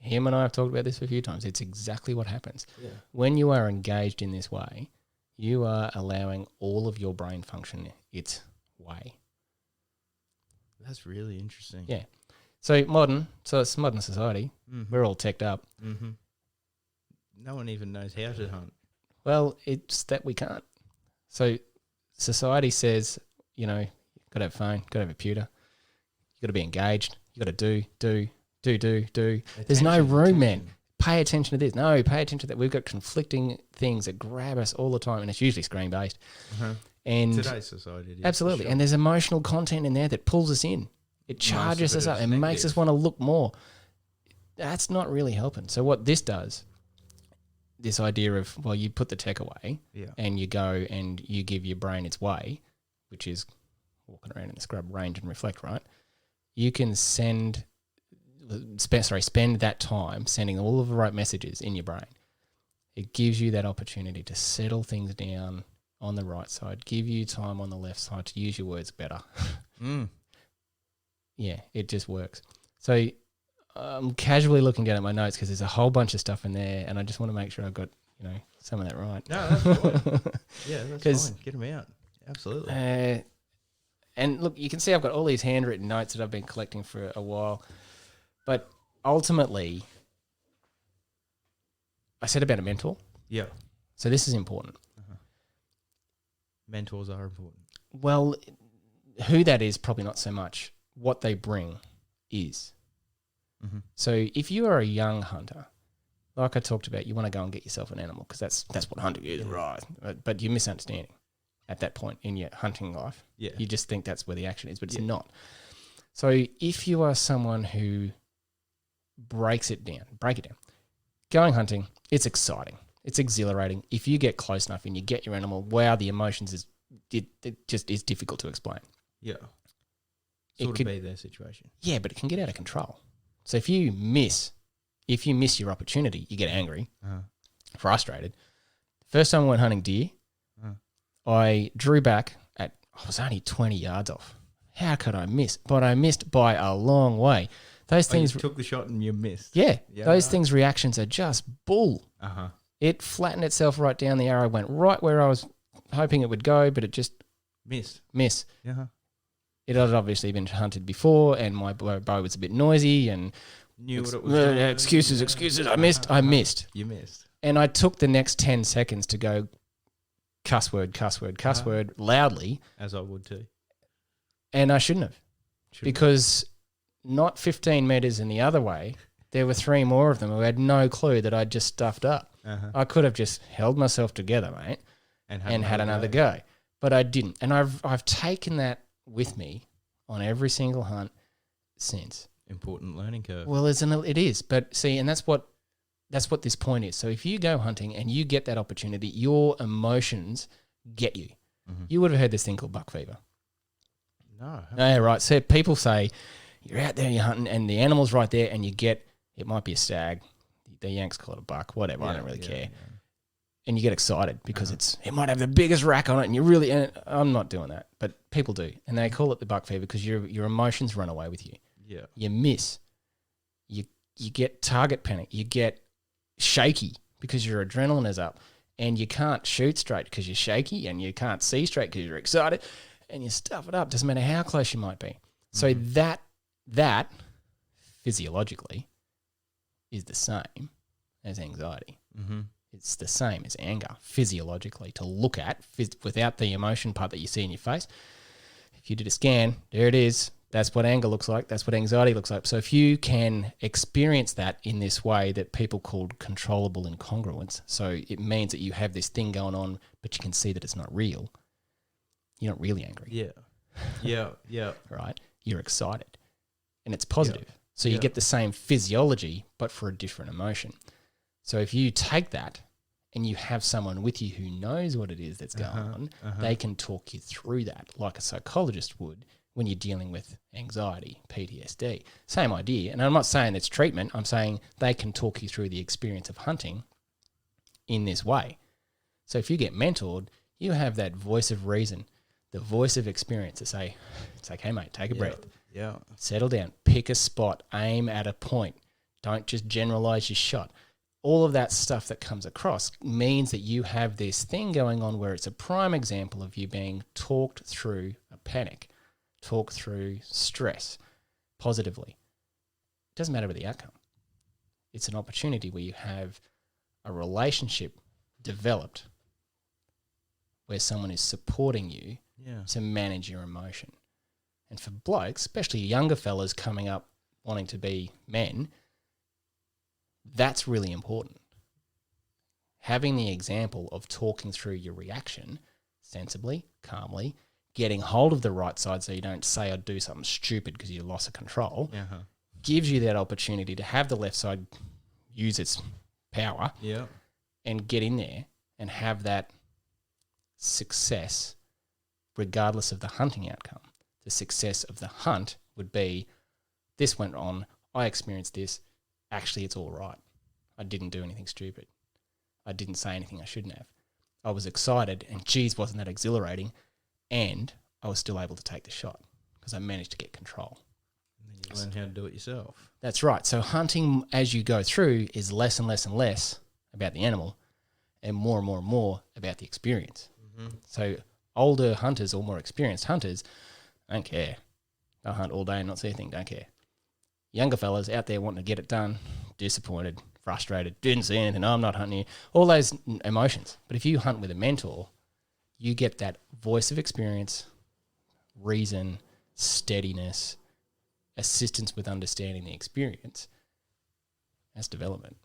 Him and I have talked about this a few times. It's exactly what happens. Yeah. When you are engaged in this way, you are allowing all of your brain function its way. That's really interesting. Yeah. So it's modern society. Mm-hmm. We're all teched up. Mm-hmm. No one even knows how to hunt. Well, it's that we can't. So society says, you've got to have a phone, got to have a computer, you got to be engaged, you got to do. There's no room, man. Pay attention to this. No, pay attention to that. We've got conflicting things that grab us all the time, and it's usually screen based. Uh-huh. And today's society, absolutely. Sure. And there's emotional content in there that pulls us in. It charges us up and makes us want to look more. That's not really helping. So what this does, this idea of, well, you put the tech away and you go and you give your brain its way, which is walking around in the scrub, range and reflect, right? You can spend that time sending all of the right messages in your brain. It gives you that opportunity to settle things down on the right side, give you time on the left side to use your words better. Yeah, it just works. So I'm casually looking down at my notes because there's a whole bunch of stuff in there, and I just want to make sure I've got some of that right. No, that's fine. Yeah, that's fine. Get them out. Absolutely. And look, you can see I've got all these handwritten notes that I've been collecting for a while. But ultimately, I said about a mentor. Yeah. So this is important. Uh-huh. Mentors are important. Well, who that is, probably not so much. What they bring is. Mm-hmm. So if you are a young hunter, like I talked about, you want to go and get yourself an animal because that's what hunting is, right? But you're misunderstanding at that point in your hunting life. Yeah. You just think that's where the action is, but it's not. So if you are someone who break it down. Going hunting, it's exciting. It's exhilarating. If you get close enough and you get your animal, wow, the emotions it just is difficult to explain. Yeah. It could be their situation. Yeah, but it can get out of control. So if you miss your opportunity, you get angry, frustrated. First time I went hunting deer, I drew back I was only 20 yards off. How could I miss? But I missed by a long way. Those things you took the shot and you missed. Yeah, those things reactions are just bull. It flattened itself right down. The arrow went right where I was hoping it would go, but it just missed. Yeah. It had obviously been hunted before, and my bow was a bit noisy and knew what it was doing. Excuses. I missed. You missed. And I took the next 10 seconds to go cuss word loudly. As I would too. And I shouldn't have. Because not 15 metres in the other way, there were 3 more of them who had no clue that I'd just stuffed up. I could have just held myself together, mate, and had another go. But I didn't. And I've taken that with me on every single hunt since. Important learning curve. Well, it is. But see, and that's what this point is. So if you go hunting and you get that opportunity, your emotions get you. You would have heard this thing called buck fever. No. Yeah, right. So people say you're out there, you're hunting, and the animal's right there, and it might be a stag. The Yanks call it a buck, whatever. I don't really care. Yeah. And you get excited because it might have the biggest rack on it, and and I'm not doing that, but people do, and they call it the buck fever because your emotions run away with you. Yeah, you miss, you get target panic, you get shaky because your adrenaline is up, and you can't shoot straight because you're shaky, and you can't see straight because you're excited, and you stuff it up. Doesn't matter how close you might be. So that physiologically is the same as anxiety. It's the same as anger physiologically to look at without the emotion part that you see in your face. If you did a scan, there it is. That's what anger looks like. That's what anxiety looks like. So if you can experience that in this way that people called controllable incongruence, so it means that you have this thing going on, but you can see that it's not real. You're not really angry. Yeah. Right? You're excited. And it's positive. Yeah. So you get the same physiology, but for a different emotion. So if you take that and you have someone with you who knows what it is that's going on, they can talk you through that like a psychologist would when you're dealing with anxiety, PTSD. Same idea. And I'm not saying it's treatment. I'm saying they can talk you through the experience of hunting in this way. So if you get mentored, you have that voice of reason, the voice of experience to say, it's okay, mate, take a breath. Yeah. Settle down. Pick a spot. Aim at a point. Don't just generalize your shot. All of that stuff that comes across means that you have this thing going on where it's a prime example of you being talked through a panic, talked through stress positively. It doesn't matter about the outcome. It's an opportunity where you have a relationship developed where someone is supporting you to manage your emotion. And for blokes, especially younger fellas coming up wanting to be men, that's really important. Having the example of talking through your reaction sensibly, calmly, getting hold of the right side so you don't say or do something stupid because you lost control, gives you that opportunity to have the left side use its power and get in there and have that success regardless of the hunting outcome. The success of the hunt would be, this went on, I experienced this, actually it's all right. I didn't do anything stupid. I didn't say anything I shouldn't have. I was excited and geez, wasn't that exhilarating, and I was still able to take the shot because I managed to get control. And then you learn how to do it yourself. That's right. So hunting as you go through is less and less and less about the animal and more about the experience. So older hunters or more experienced hunters don't care. They'll hunt all day and not see anything, don't care. Younger fellas out there wanting to get it done, disappointed, frustrated, didn't see anything, I'm not hunting you, all those emotions. But if you hunt with a mentor, you get that voice of experience, reason, steadiness, assistance with understanding the experience. That's development.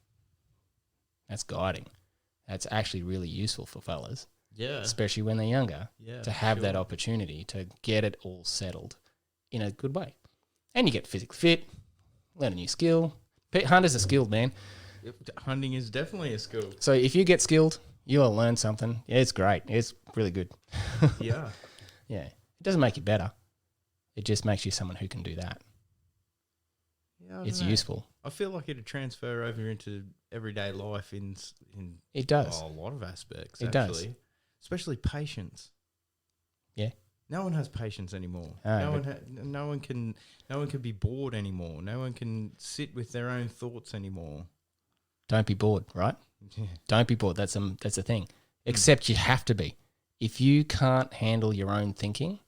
That's guiding. That's actually really useful for fellas. Yeah. Especially when they're younger. Yeah. To have that opportunity to get it all settled in a good way. And you get physically fit, learn a new skill. Hunters are skilled, man. Hunting is definitely a skill. So if you get skilled, you'll learn something. Yeah, it's great. It's really good. Yeah. Yeah. It doesn't make you better. It just makes you someone who can do that. Yeah, it's useful. I feel like it'd transfer over into everyday life in it does. A lot of aspects. It does. Especially patience. Yeah. No one has patience anymore. Oh, No one can be bored anymore. No one can sit with their own thoughts anymore. Don't be bored, right? Yeah. Don't be bored. That's the thing. Except you have to be. If you can't handle your own thinking,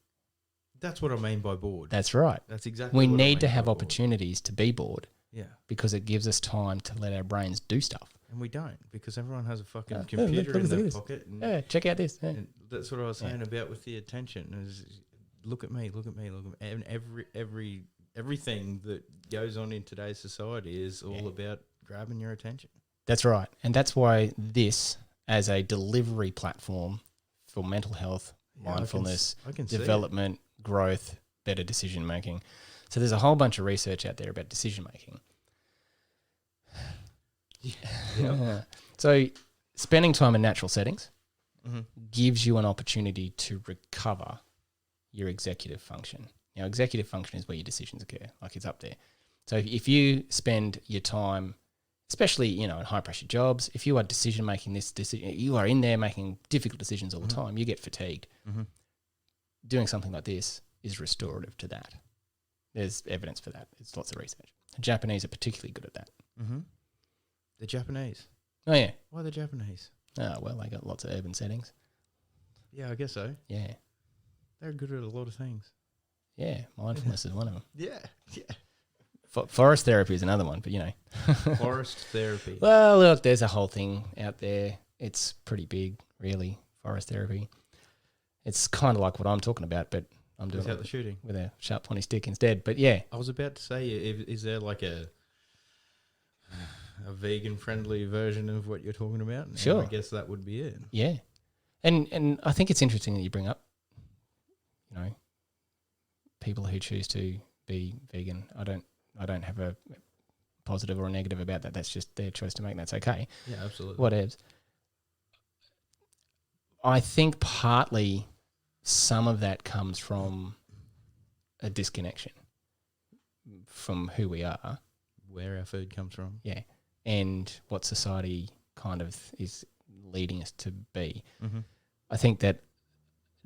That's what I mean by bored. that's right. That's exactly We what I need mean to by have bored. opportunities to be bored Yeah. because it gives us time to let our brains do stuff. And we don't, because everyone has a fucking Yeah, computer look in at their this. pocket. And, Yeah, check out this. Yeah. and that's what I was saying about with the attention. Is look at me, look at me, look at me. And everything that goes on in today's society is all about grabbing your attention. That's right. And that's why this, as a delivery platform for mental health, mindfulness, I can see development, growth, better decision making. So there's a whole bunch of research out there about decision making. Yeah. So spending time in natural settings Mm-hmm. gives you an opportunity to recover your executive function. Now, executive function is where your decisions occur, like it's up there. So if you spend your time, especially, in high pressure jobs, if you are decision making you are in there making difficult decisions all the time, you get fatigued. Mm-hmm. Doing something like this is restorative to that. There's evidence for that. There's lots of research. The Japanese are particularly good at that. Mm-hmm. The Japanese. Oh, yeah. Why the Japanese? Oh, well, they got lots of urban settings. Yeah, I guess so. Yeah. They're good at a lot of things. Yeah. Mindfulness is one of them. Yeah, yeah. Forest therapy is another one, but Forest therapy. Well, look, there's a whole thing out there. It's pretty big, really, forest therapy. It's kind of like what I'm talking about, but I'm doing Without it the shooting. with a sharp pointy stick instead. But yeah, I was about to say, is there like a vegan-friendly version of what you're talking about? And Sure. I guess that would be it. yeah. And I think it's interesting that you bring up, people who choose to be vegan. I don't have a positive or a negative about that. That's just their choice to make. That's okay. Yeah, absolutely. Whatever. I think partly some of that comes from a disconnection from who we are. Where our food comes from. Yeah. And what society kind of is leading us to be. Mm-hmm. I think that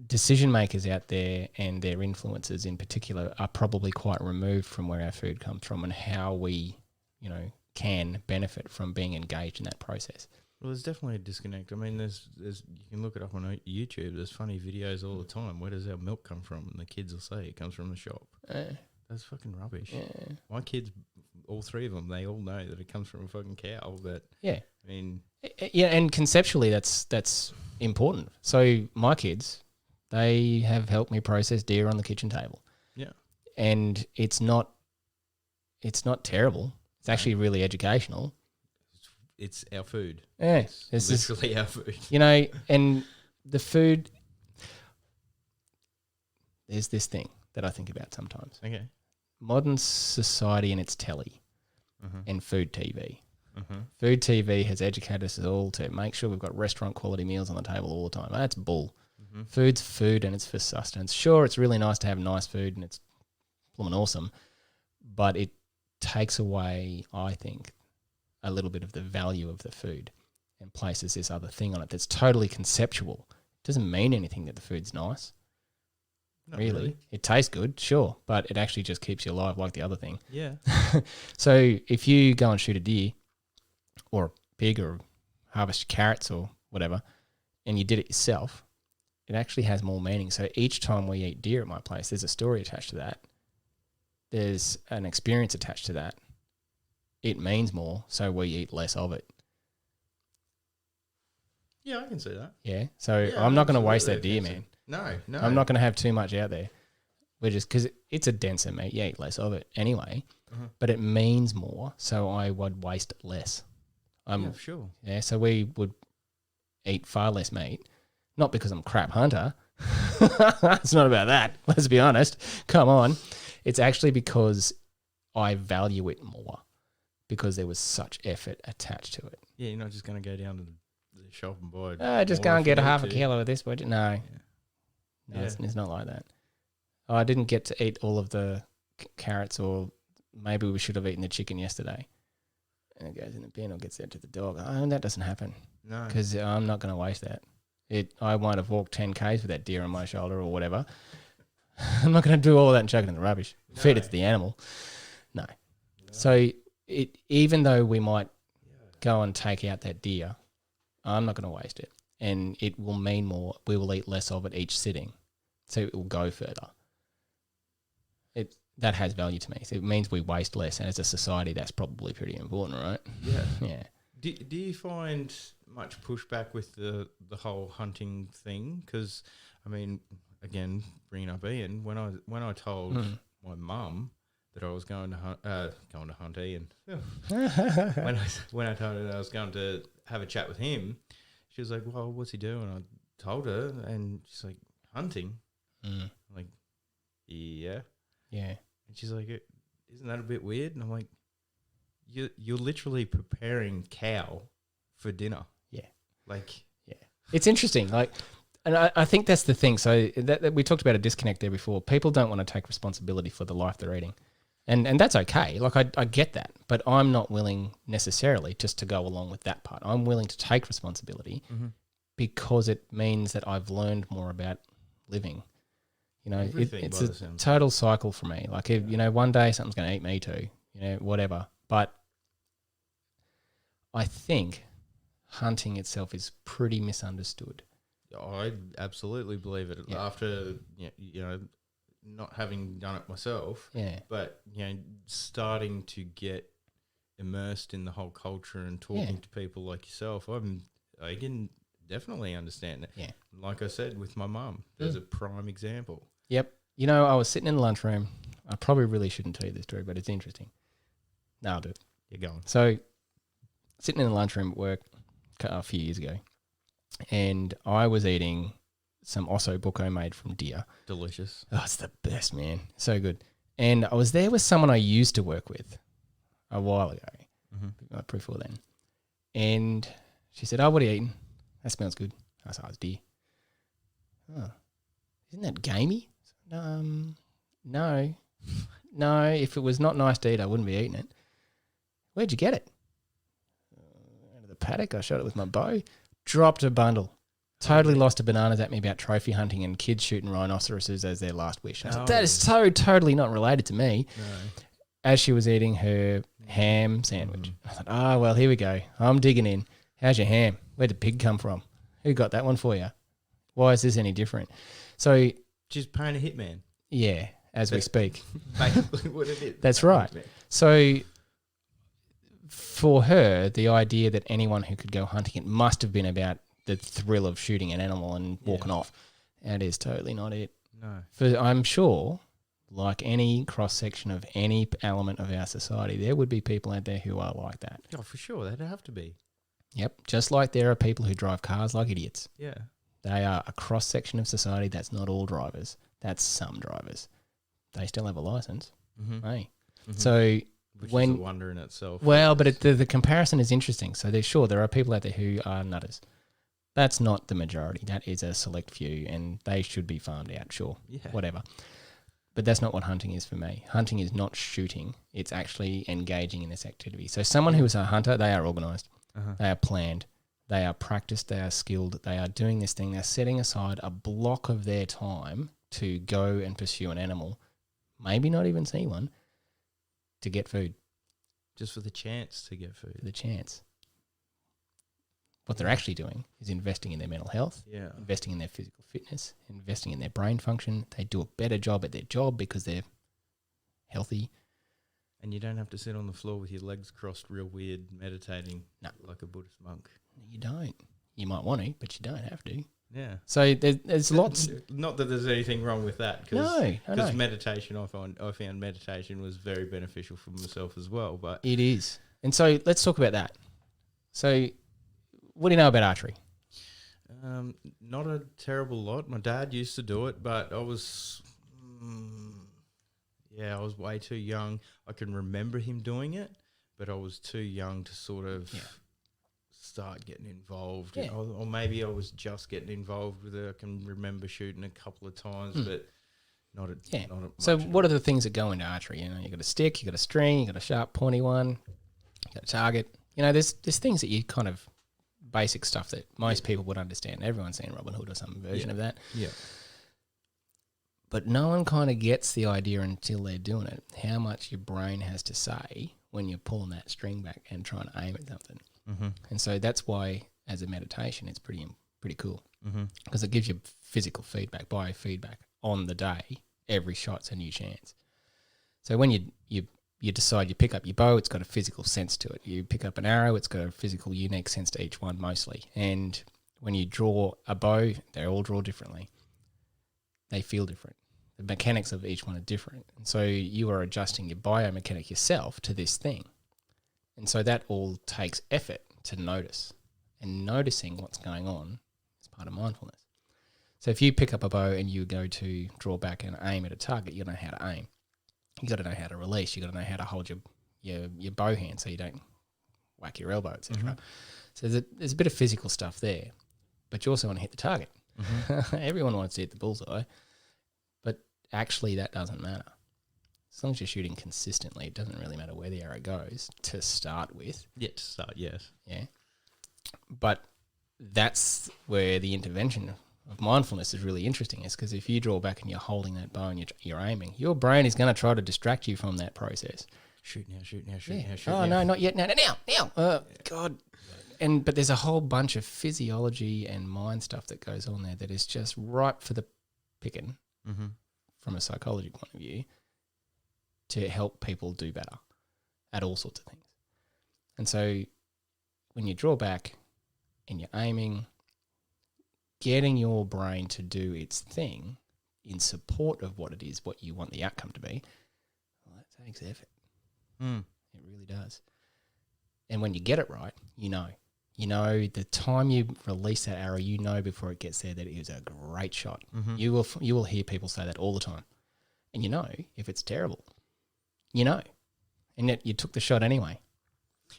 decision makers out there and their influences in particular are probably quite removed from where our food comes from and how we, can benefit from being engaged in that process. Well, there's definitely a disconnect. I mean, there's you can look it up on YouTube. There's funny videos all the time. Where does our milk come from? And the kids will say it comes from the shop. That's fucking rubbish. Yeah. My kids, all three of them, they all know that it comes from a fucking cow. But Yeah. I mean, Yeah, and conceptually that's important. So my kids, they have helped me process deer on the kitchen table. yeah, And it's not terrible. It's actually really educational. it's our food. Yeah. It's literally our food. And the food, there's this thing that I think about sometimes. Okay. Modern society and its telly Uh-huh. and food TV. Uh-huh. Food TV has educated us all to make sure we've got restaurant quality meals on the table all the time. That's bull. Mm-hmm. Food's food and it's for sustenance. Sure, it's really nice to have nice food and it's blooming awesome, but it takes away, I think, a little bit of the value of the food and places this other thing on it that's totally conceptual. It doesn't mean anything that the food's nice. Not Really. It tastes good, sure, but it actually just keeps you alive like the other thing. Yeah. So if you go and shoot a deer or a pig or harvest carrots or whatever, and you did it yourself, it actually has more meaning. So each time we eat deer at my place, there's a story attached to that. There's an experience attached to that. It means more, so we eat less of it. Yeah, I can see that. Yeah. So Yeah, I'm not going to waste that absolutely, deer, I can man. No. I'm not going to have too much out there. We're just, because it's a denser meat, you eat less of it anyway, Uh-huh. but it means more, so I would waste less. Yeah, sure. Yeah, so we would eat far less meat, not because I'm a crap hunter. It's not about that, let's be honest. Come on. It's actually because I value it more because there was such effort attached to it. Yeah, you're not just going to go down to the shop and buy. Just more go and if you get a need half a to. kilo of this. No. No, Yeah. it's not like that. I didn't get to eat all of the carrots, or maybe we should have eaten the chicken yesterday. And it goes in the bin or gets out to the dog. That doesn't happen No. because I'm not going to waste that. I might have walked 10 Ks with that deer on my shoulder or whatever. I'm not going to do all that and chuck it in the rubbish. No. Feed it to the animal. No. So even though we might go and take out that deer, I'm not going to waste it. And it will mean more. We will eat less of it each sitting. So it will go further. That has value to me. So it means we waste less. And as a society, that's probably pretty important, right? Yeah. Yeah. Do you find much pushback with the whole hunting thing? Because, I mean, again, bringing up Ian, when I told my mum that I was going to hunt Ian, when I told her that I was going to have a chat with him, she was like, "Well, what's he doing?" I told her, and she's like, "Hunting." I'm like, yeah. And she's like, "Isn't that a bit weird?" And I'm like, You're literally preparing cow for dinner. Yeah. Yeah. It's interesting. And I think that's the thing. So that we talked about a disconnect there before. People don't want to take responsibility for the life they're eating. And that's okay. I get that. But I'm not willing necessarily just to go along with that part. I'm willing to take responsibility because it means that I've learned more about living. It's a total cycle for me. One day something's going to eat me too, whatever. But I think hunting itself is pretty misunderstood. I absolutely believe it. Yeah. After not having done it myself, but starting to get immersed in the whole culture and talking to people like yourself, I can definitely understand it. Yeah, like I said with my mum, there's a prime example. Yep. I was sitting in the lunchroom. I probably really shouldn't tell you this story, but it's interesting. No, I'll do it. You're going. So, sitting in the lunchroom at work a few years ago, and I was eating some osso bucco made from deer. Delicious. Oh, it's the best, man. So good. And I was there with someone I used to work with a while ago, before then. And she said, "Oh, what are you eating? That smells good." I said, "Oh, it's deer." "Oh, isn't that gamey?" No. No, if it was not nice to eat, I wouldn't be eating it. "Where'd you get it?" "Out of the paddock. I shot it with my bow." Dropped a bundle. Totally lost her bananas at me about trophy hunting and kids shooting rhinoceroses as their last wish. I was like, that is so totally not related to me. No. As she was eating her ham sandwich, I thought, "Oh, well, here we go. I'm digging in. How's your ham? Where'd the pig come from? Who got that one for you? Why is this any different?" So she's paying a hitman. Yeah, as we speak. Basically what it is. That's right. So for her, the idea that anyone who could go hunting, it must have been about the thrill of shooting an animal and walking off. That is totally not it. No. For I'm sure, like any cross-section of any element of our society, there would be people out there who are like that. Oh, for sure. They'd have to be. Yep. Just like there are people who drive cars like idiots. Yeah. They are a cross-section of society. That's not all drivers. That's some drivers. They still have a license. Hey. So which is a wonder in itself. Well, but the comparison is interesting. So there are people out there who are nutters. That's not the majority. That is a select few, and they should be farmed out, sure, whatever. But that's not what hunting is for me. Hunting is not shooting. It's actually engaging in this activity. So someone who is a hunter, they are organised. They are planned. They are practiced. They are skilled. They are doing this thing. They're setting aside a block of their time to go and pursue an animal, maybe not even see one, to get food. Just for the chance to get food. For the chance. What they're actually doing is investing in their mental health, investing in their physical fitness, investing in their brain function. They do a better job at their job because they're healthy. And you don't have to sit on the floor with your legs crossed real weird, meditating like a Buddhist monk. You don't. You might want to, but you don't have to. Yeah. So there's lots. Not that there's anything wrong with that. Because meditation, I found meditation was very beneficial for myself as well. But it is. And so let's talk about that. So what do you know about archery? Not a terrible lot. My dad used to do it, but I was... I was way too young. I can remember him doing it, but I was too young to sort of start getting involved. Yeah. Or maybe I was just getting involved with it. I can remember shooting a couple of times, but not at So what are the things that go into archery? You got a stick, you got a string, you got a sharp pointy one, you got a target. There's things that you kind of basic stuff that most people would understand. Everyone's seen Robin Hood or some version of that. Yeah. But no one kind of gets the idea until they're doing it, how much your brain has to say when you're pulling that string back and trying to aim at something. Mm-hmm. And so that's why, as a meditation, it's pretty cool, Mm-hmm. because it gives you physical feedback, biofeedback on the day. Every shot's a new chance. So when you decide you pick up your bow, it's got a physical sense to it. You pick up an arrow, it's got a physical, unique sense to each one mostly. And when you draw a bow, they all draw differently. They feel different. The mechanics of each one are different. And so you are adjusting your biomechanic yourself to this thing. And so that all takes effort to notice. And noticing what's going on is part of mindfulness. So if you pick up a bow and you go to draw back and aim at a target, you know how to aim. You got to know how to release. You got to know how to hold your bow hand so you don't whack your elbow, etc. Mm-hmm. So there's a bit of physical stuff there, but you also want to hit the target. Mm-hmm. Everyone wants to hit the bullseye, but actually that doesn't matter. As long as you're shooting consistently, it doesn't really matter where the arrow goes to start with. Yeah, to start, yes. Yeah. But that's where the intervention of mindfulness is really interesting, is because if you draw back and you're holding that bow and you're aiming, your brain is going to try to distract you from that process. Shoot now, shoot now, shoot Yeah. now, shoot Oh, now. no, not yet. Now. God. But there's a whole bunch of physiology and mind stuff that goes on there that is just ripe for the picking Mm-hmm. from a psychology point of view to help people do better at all sorts of things. And so when you draw back and you're aiming, getting your brain to do its thing in support of what it is, what you want the outcome to be, well, that takes effort. Mm. It really does. And when you get it right, you know the time you release that arrow, you know before it gets there that it is a great shot. Mm-hmm. You will hear people say that all the time. And you know if it's terrible. You know. And yet you took the shot anyway.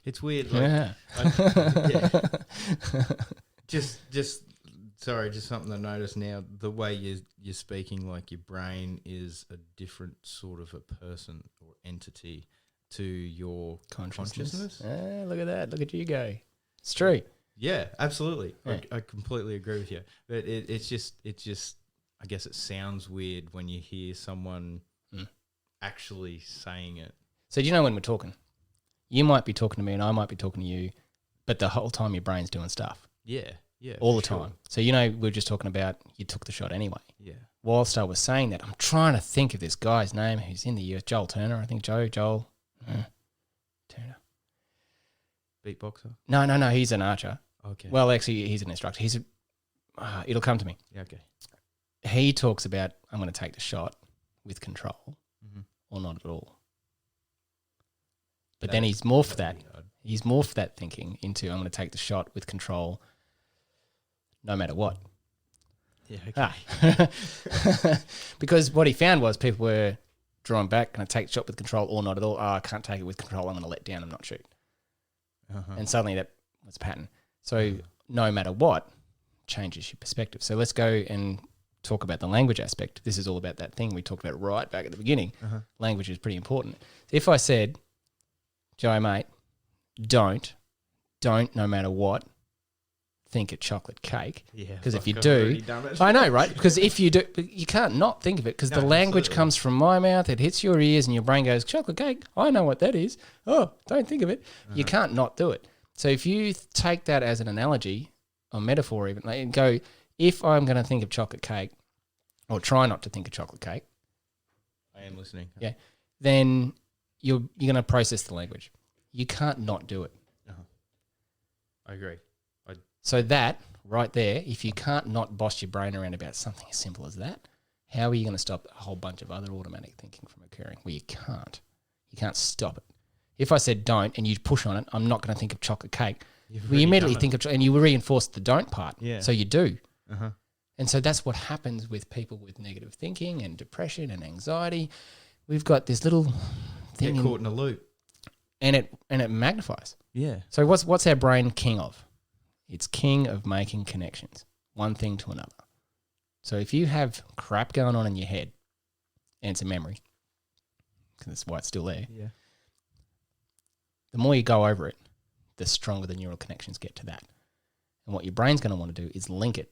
It's weird. Yeah. Just sorry, just something I noticed now. The way you're speaking, like your brain is a different sort of a person or entity to your consciousness. Ah, look at that. Look at you go. It's true. Yeah, absolutely. Yeah. I completely agree with you. But it's just I guess it sounds weird when you hear someone actually saying it. So do you know when we're talking? You might be talking to me and I might be talking to you, but the whole time your brain's doing stuff. Yeah. All the time. So we're just talking about you took the shot anyway. Yeah. Whilst I was saying that, I'm trying to think of this guy's name who's in the US, Joel Turner, I think. Joel Turner. Beatboxer? No, he's an archer. Okay. Well, actually, he's an instructor. It'll come to me. Yeah, okay. He talks about, I'm going to take the shot with control or not at all. But then he's morphed that. He's morphed that thinking into, I'm going to take the shot with control no matter what. Yeah, okay. Because what he found was people were drawing back, going to take the shot with control or not at all. Oh, I can't take it with control. I'm going to let down and not shoot. Uh-huh. And suddenly that was a pattern. So no matter what, changes your perspective. So let's go and talk about the language aspect. This is all about that thing we talked about right back at the beginning. Uh-huh. Language is pretty important. If I said, Joe, mate, don't, no matter what, think of chocolate cake. Yeah. Because if you do, I know, right? Because if you do, but you can't not think of it because the language comes from my mouth, it hits your ears and your brain goes, chocolate cake, I know what that is. Oh, don't think of it. You can't not do it. So if you take that as an analogy or metaphor even, and go, if I'm going to think of chocolate cake or try not to think of chocolate cake. I am listening. Yeah. Then you're going to process the language. You can't not do it. Uh-huh. I agree. So that right there, if you can't not boss your brain around about something as simple as that, how are you going to stop a whole bunch of other automatic thinking from occurring? Well, you can't. You can't stop it. If I said don't and you push on it, I'm not going to think of chocolate cake. We immediately think of, and you reinforce the don't part. Yeah. So you do. Uh-huh. And so that's what happens with people with negative thinking and depression and anxiety. We've got this little thing. Get caught in a loop. And it magnifies. Yeah. So what's our brain king of? It's king of making connections, one thing to another. So if you have crap going on in your head, and it's a memory, because that's why it's still there, Yeah. the more you go over it, the stronger the neural connections get to that. And what your brain's going to want to do is link it,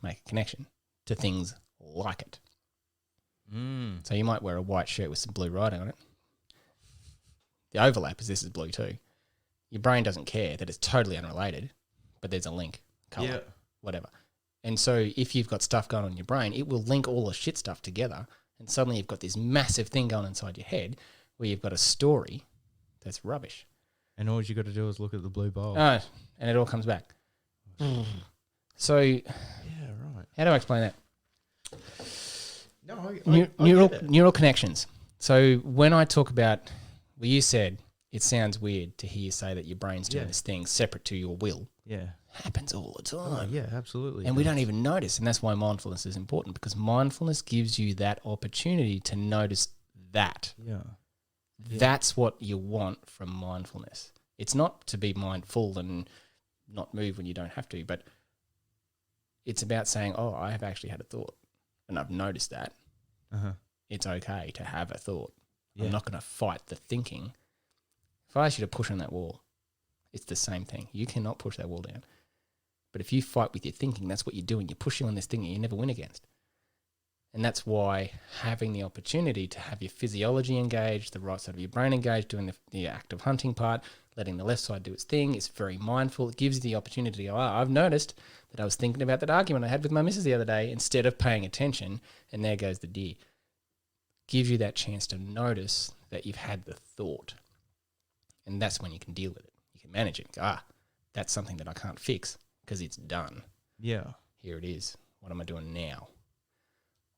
make a connection to things like it. So you might wear a white shirt with some blue writing on it. The overlap is this is blue too. Your brain doesn't care that it's totally unrelated, but there's a link, colour, whatever. And so if you've got stuff going on in your brain, it will link all the shit stuff together, and suddenly you've got this massive thing going inside your head where you've got a story that's rubbish. And all you got to do is look at the blue bowl. And it all comes back. So, yeah, right. How do I explain that? No, I neural connections. So when I talk about, well, you said it sounds weird to hear you say that your brain's doing this thing separate to your will. Yeah. Happens all the time. Oh, yeah, absolutely. And we don't even notice. And that's why mindfulness is important, because mindfulness gives you that opportunity to notice that. Yeah. That's what you want from mindfulness. It's not to be mindful and not move when you don't have to, but it's about saying, oh, I have actually had a thought and I've noticed that. It's okay to have a thought. Yeah. I'm not going to fight the thinking. If I ask you to push on that wall, it's the same thing. You cannot push that wall down. But if you fight with your thinking, that's what you're doing. You're pushing on this thing that you never win against. And that's why having the opportunity to have your physiology engaged, the right side of your brain engaged, doing the active hunting part, letting the left side do its thing, is very mindful. It gives you the opportunity to go, I've noticed that I was thinking about that argument I had with my missus the other day instead of paying attention, and there goes the deer. Gives you that chance to notice that you've had the thought. And that's when you can deal with it. You can manage it. Go, that's something that I can't fix because it's done. Yeah. Here it is. What am I doing now?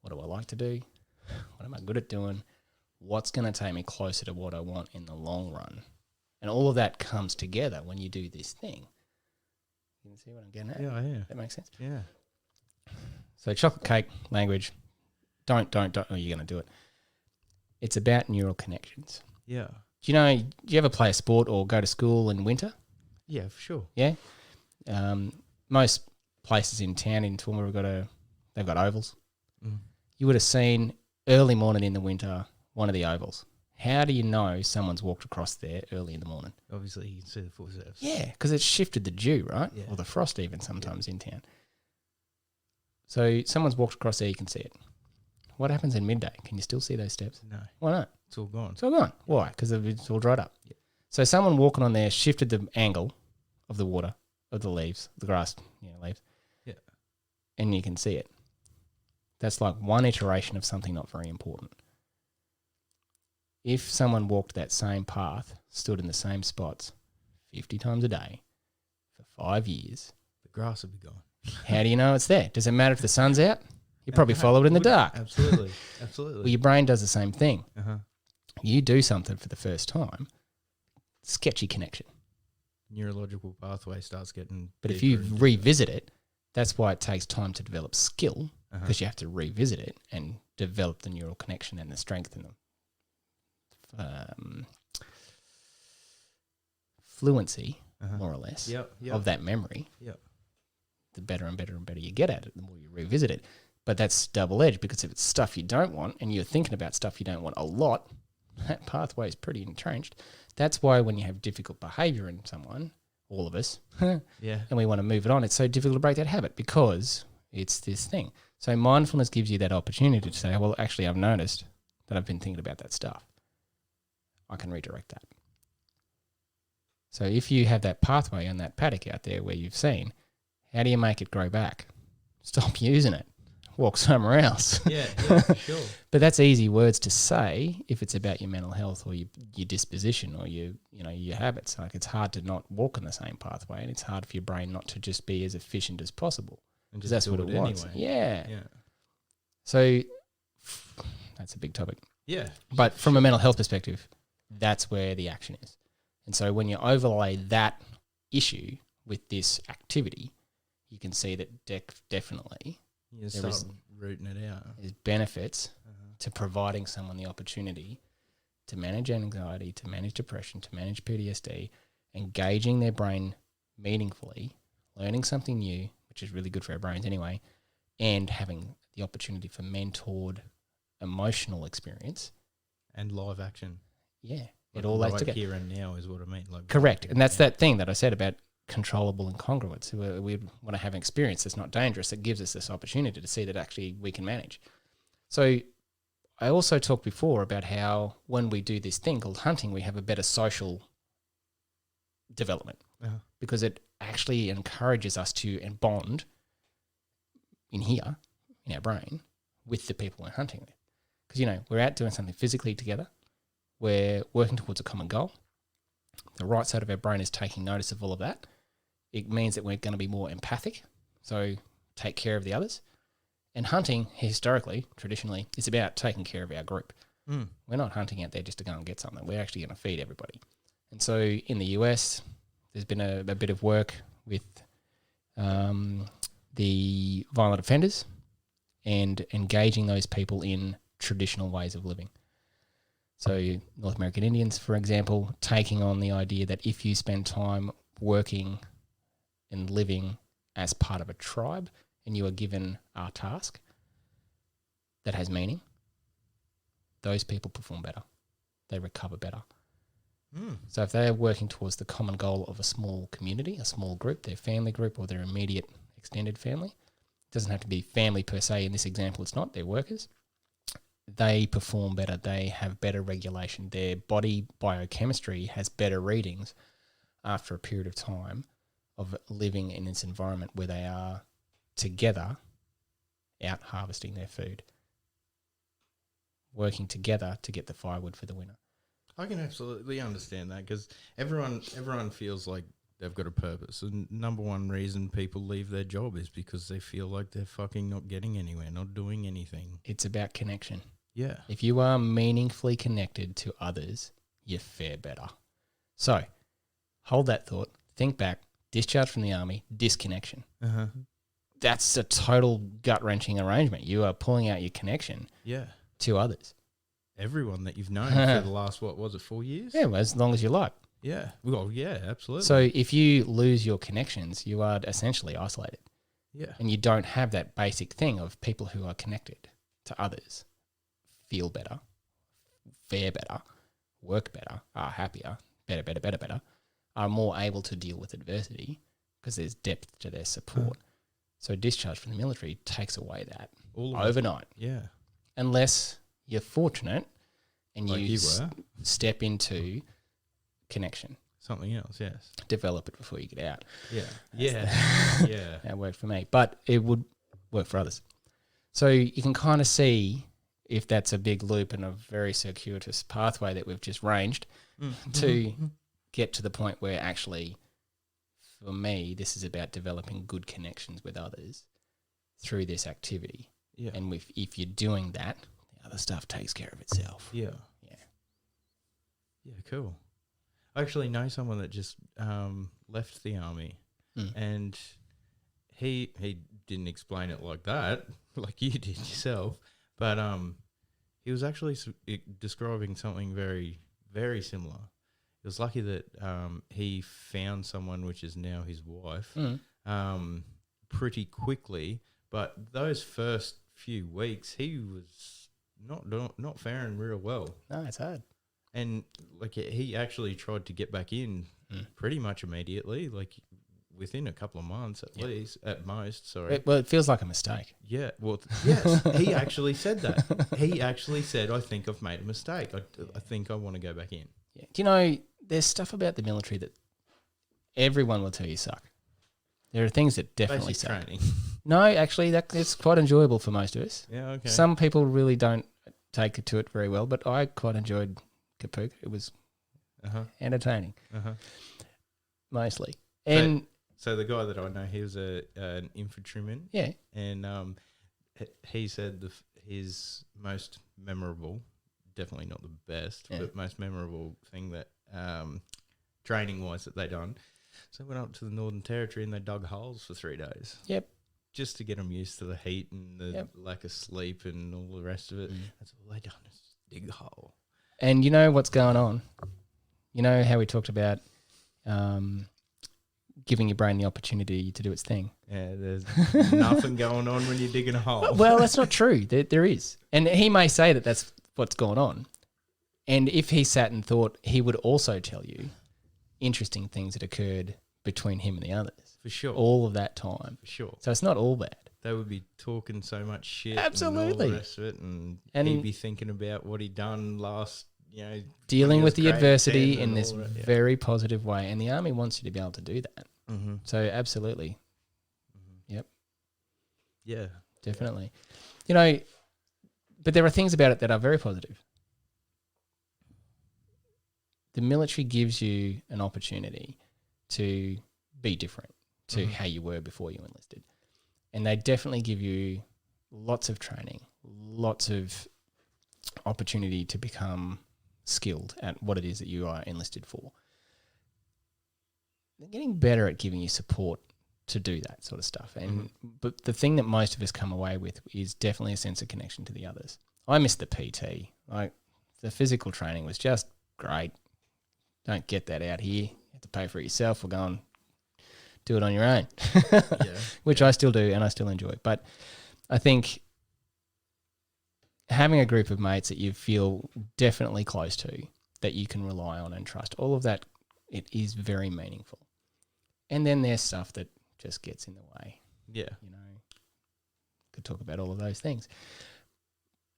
What do I like to do? What am I good at doing? What's going to take me closer to what I want in the long run? And all of that comes together when you do this thing. You can see what I'm getting at? Yeah. That makes sense? Yeah. So chocolate cake, language, don't, you're going to do it. It's about neural connections. Yeah. Do you ever play a sport or go to school in winter? Yeah, for sure. Yeah. Most places in town in Toowoomba they've got ovals. You would have seen early morning in the winter one of the ovals. How do you know someone's walked across there early in the morning? Obviously, you can see the footsteps. Yeah, because it's shifted the dew, right? Yeah. Or the frost even sometimes in town. So someone's walked across there, you can see it. What happens in midday? Can you still see those steps? No. Why not? It's all gone. It's all gone. Why? Because it's all dried up. Yeah. So someone walking on there shifted the angle of the water, of the leaves, the grass, leaves. Yeah. And you can see it. That's like one iteration of something not very important. If someone walked that same path, stood in the same spots 50 times a day for 5 years, the grass would be gone. How do you know it's there? Does it matter if the sun's out? You probably follow it in the dark. Absolutely. Well, your brain does the same thing. Uh-huh. You do something for the first time, sketchy connection. Neurological pathway starts getting... But if you revisit it, that's why it takes time to develop skill, because you have to revisit it and develop the neural connection and the strength and the fluency, more or less, of that memory. Yep. The better and better and better you get at it, the more you revisit it. But that's double-edged, because if it's stuff you don't want and you're thinking about stuff you don't want a lot, that pathway is pretty entrenched. That's why when you have difficult behaviour in someone, all of us, and we want to move it on, it's so difficult to break that habit because it's this thing. So mindfulness gives you that opportunity to say, well, actually, I've noticed that I've been thinking about that stuff. I can redirect that. So if you have that pathway on that paddock out there where you've seen, how do you make it grow back? Stop using it. Walk somewhere else. Yeah, for sure. But that's easy words to say if it's about your mental health or your disposition or your habits. Like, it's hard to not walk in the same pathway, and it's hard for your brain not to just be as efficient as possible, because that's what it wants. Anyway. Yeah. So that's a big topic. Yeah. But from a mental health perspective, that's where the action is. And so when you overlay that issue with this activity, you can see that definitely you start rooting it out. There's benefits to providing someone the opportunity to manage anxiety, to manage depression, to manage PTSD, engaging their brain meaningfully, learning something new, which is really good for our brains anyway, and having the opportunity for mentored emotional experience. And live action. Yeah. Like it all lays together. Here and now is what I mean. Like correct. And that's that thing that I said about controllable incongruence. We want to have an experience that's not dangerous, that gives us this opportunity to see that actually we can manage. So I also talked before about how when we do this thing called hunting, we have a better social development because it actually encourages us to bond in here, in our brain, with the people we're hunting with. Because, you know, we're out doing something physically together. We're working towards a common goal. The right side of our brain is taking notice of all of that. It means that we're going to be more empathic, so take care of the others. And hunting, historically, traditionally, is about taking care of our group. We're not hunting out there just to go and get something. We're actually going to feed everybody. And so in the US, there's been a bit of work with the violent offenders and engaging those people in traditional ways of living. So North American Indians, for example, taking on the idea that if you spend time working and living as part of a tribe and you are given a task that has meaning, those people perform better. They recover better. So if they're working towards the common goal of a small community, a small group, their family group or their immediate extended family, it doesn't have to be family per se. In this example, it's not. They're workers. They perform better. They have better regulation. Their body biochemistry has better readings after a period of time of living in this environment where they are together out harvesting their food, working together to get the firewood for the winter. I can absolutely understand that because everyone feels like they've got a purpose. And number one reason people leave their job is because they feel like they're fucking not getting anywhere, not doing anything. It's about connection. Yeah. If you are meaningfully connected to others, you fare better. So, hold that thought. Think back. Discharge from the army, disconnection. That's a total gut-wrenching arrangement. You are pulling out your connection to others. Everyone that you've known for the last, 4 years? Yeah, well, as long as you like. Yeah. Well, yeah, absolutely. So if you lose your connections, you are essentially isolated. Yeah. And you don't have that basic thing of people who are connected to others feel better, fare better, work better, are happier, better, are more able to deal with adversity because there's depth to their support. So discharge from the military takes away that overnight. Yeah. Unless you're fortunate and like you step into connection. Something else, yes. Develop it before you get out. Yeah. Yeah. That worked for me. But it would work for others. So you can kind of see if that's a big loop and a very circuitous pathway that we've just ranged to get to the point where actually, for me, this is about developing good connections with others through this activity. Yeah. And if you're doing that, the other stuff takes care of itself. Yeah. Yeah, cool. I actually know someone that just left the army and he didn't explain it like that, like you did yourself, but he was actually describing something very, very similar. He was lucky that he found someone, which is now his wife, pretty quickly. But those first few weeks, he was not faring real well. No, it's hard. And like he actually tried to get back in pretty much immediately, like within a couple of months at least, at most. Sorry. It feels like a mistake. Yeah. Well, yes, he actually said that. He actually said, "I think I've made a mistake. I think I want to go back in." Yeah. Do you know, there's stuff about the military that everyone will tell you suck. There are things that definitely Basic suck. training. No, actually, it's quite enjoyable for most of us. Yeah, okay. Some people really don't take it to it very well, but I quite enjoyed Kapuk. It was entertaining, mostly. And so the guy that I know, he was an infantryman. Yeah. And he said his most memorable, definitely not the best, but most memorable thing that training-wise that they done. So they went up to the Northern Territory and they dug holes for 3 days. Yep. Just to get them used to the heat and the lack of sleep and all the rest of it. That's all they done is dig a hole. And you know what's going on? You know how we talked about giving your brain the opportunity to do its thing? Yeah, there's nothing going on when you're digging a hole. Well, that's not true. There is. And he may say that that's what's going on. And if he sat and thought, he would also tell you interesting things that occurred between him and the others. For sure. All of that time. For sure. So it's not all bad. They would be talking so much shit. Absolutely. And all the rest of it. And he'd be thinking about what he'd done last, dealing with the adversity in and this all that, yeah. very positive way. And the army wants you to be able to do that. Mm-hmm. So absolutely. Mm-hmm. Yep. Yeah. Definitely. But there are things about it that are very positive. The military gives you an opportunity to be different to how you were before you enlisted. And they definitely give you lots of training, lots of opportunity to become skilled at what it is that you are enlisted for. They're getting better at giving you support to do that sort of stuff. And but the thing that most of us come away with is definitely a sense of connection to the others. I miss the PT. The physical training was just great. Don't get that out here. You have to pay for it yourself or go and do it on your own, which I still do and I still enjoy. But I think having a group of mates that you feel definitely close to, that you can rely on and trust, all of that, it is very meaningful. And then there's stuff that just gets in the way. Yeah. Could talk about all of those things.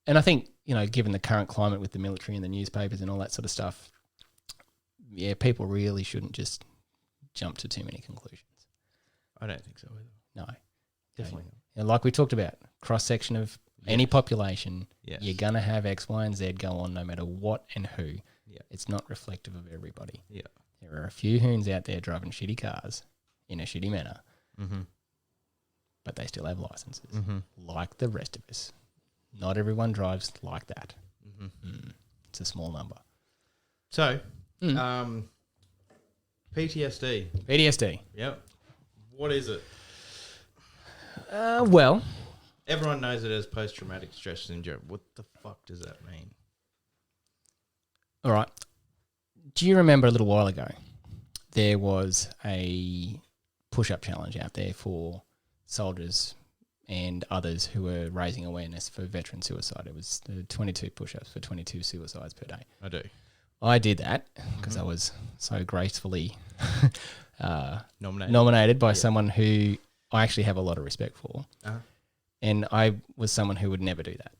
And I think, given the current climate with the military and the newspapers and all that sort of stuff, people really shouldn't just jump to too many conclusions. I don't think so either. No. Definitely not. And like we talked about, cross-section of any population, Yes. you're going to have X, Y, and Z go on no matter what and who. Yeah. It's not reflective of everybody. Yeah. There are a few hoons out there driving shitty cars in a shitty manner, but they still have licenses, like the rest of us. Not everyone drives like that. It's a small number. So, PTSD. PTSD. Yep. What is it? Well, everyone knows it as post-traumatic stress syndrome. What the fuck does that mean? All right. Do you remember a little while ago there was a push-up challenge out there for soldiers and others who were raising awareness for veteran suicide? It was 22 push-ups for 22 suicides per day. I do. I did that because I was so gracefully Nominated by someone who I actually have a lot of respect for. And I was someone who would never do that.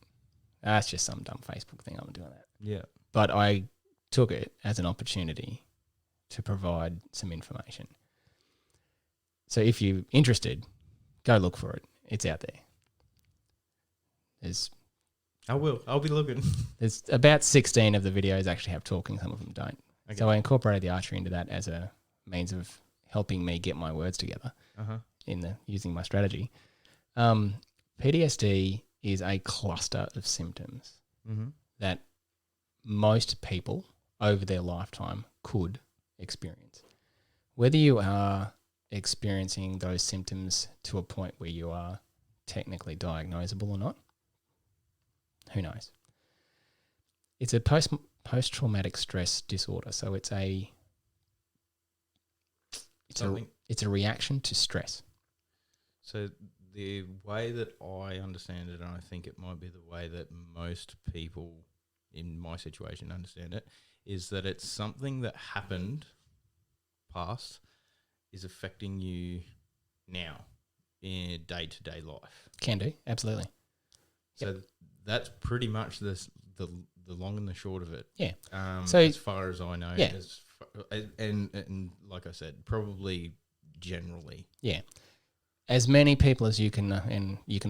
That's just some dumb Facebook thing. I'm doing that. Yeah. But I took it as an opportunity to provide some information. So if you're interested, go look for it. It's out there. I will. I'll be looking. There's about 16 of the videos actually have talking. Some of them don't. Okay. So I incorporated the archery into that as a means of helping me get my words together using my strategy. PTSD is a cluster of symptoms that most people over their lifetime could experience. Whether you are experiencing those symptoms to a point where you are technically diagnosable or not, who knows? It's a post-traumatic stress disorder, so it's a reaction to stress. So the way that I understand it, and I think it might be the way that most people in my situation understand it, is that it's something that happened past is affecting you now in day-to-day life. Can do, absolutely. So that's pretty much the long and the short of it. Yeah. So as far as I know, yeah. And like I said, probably generally. Yeah. As many people as you can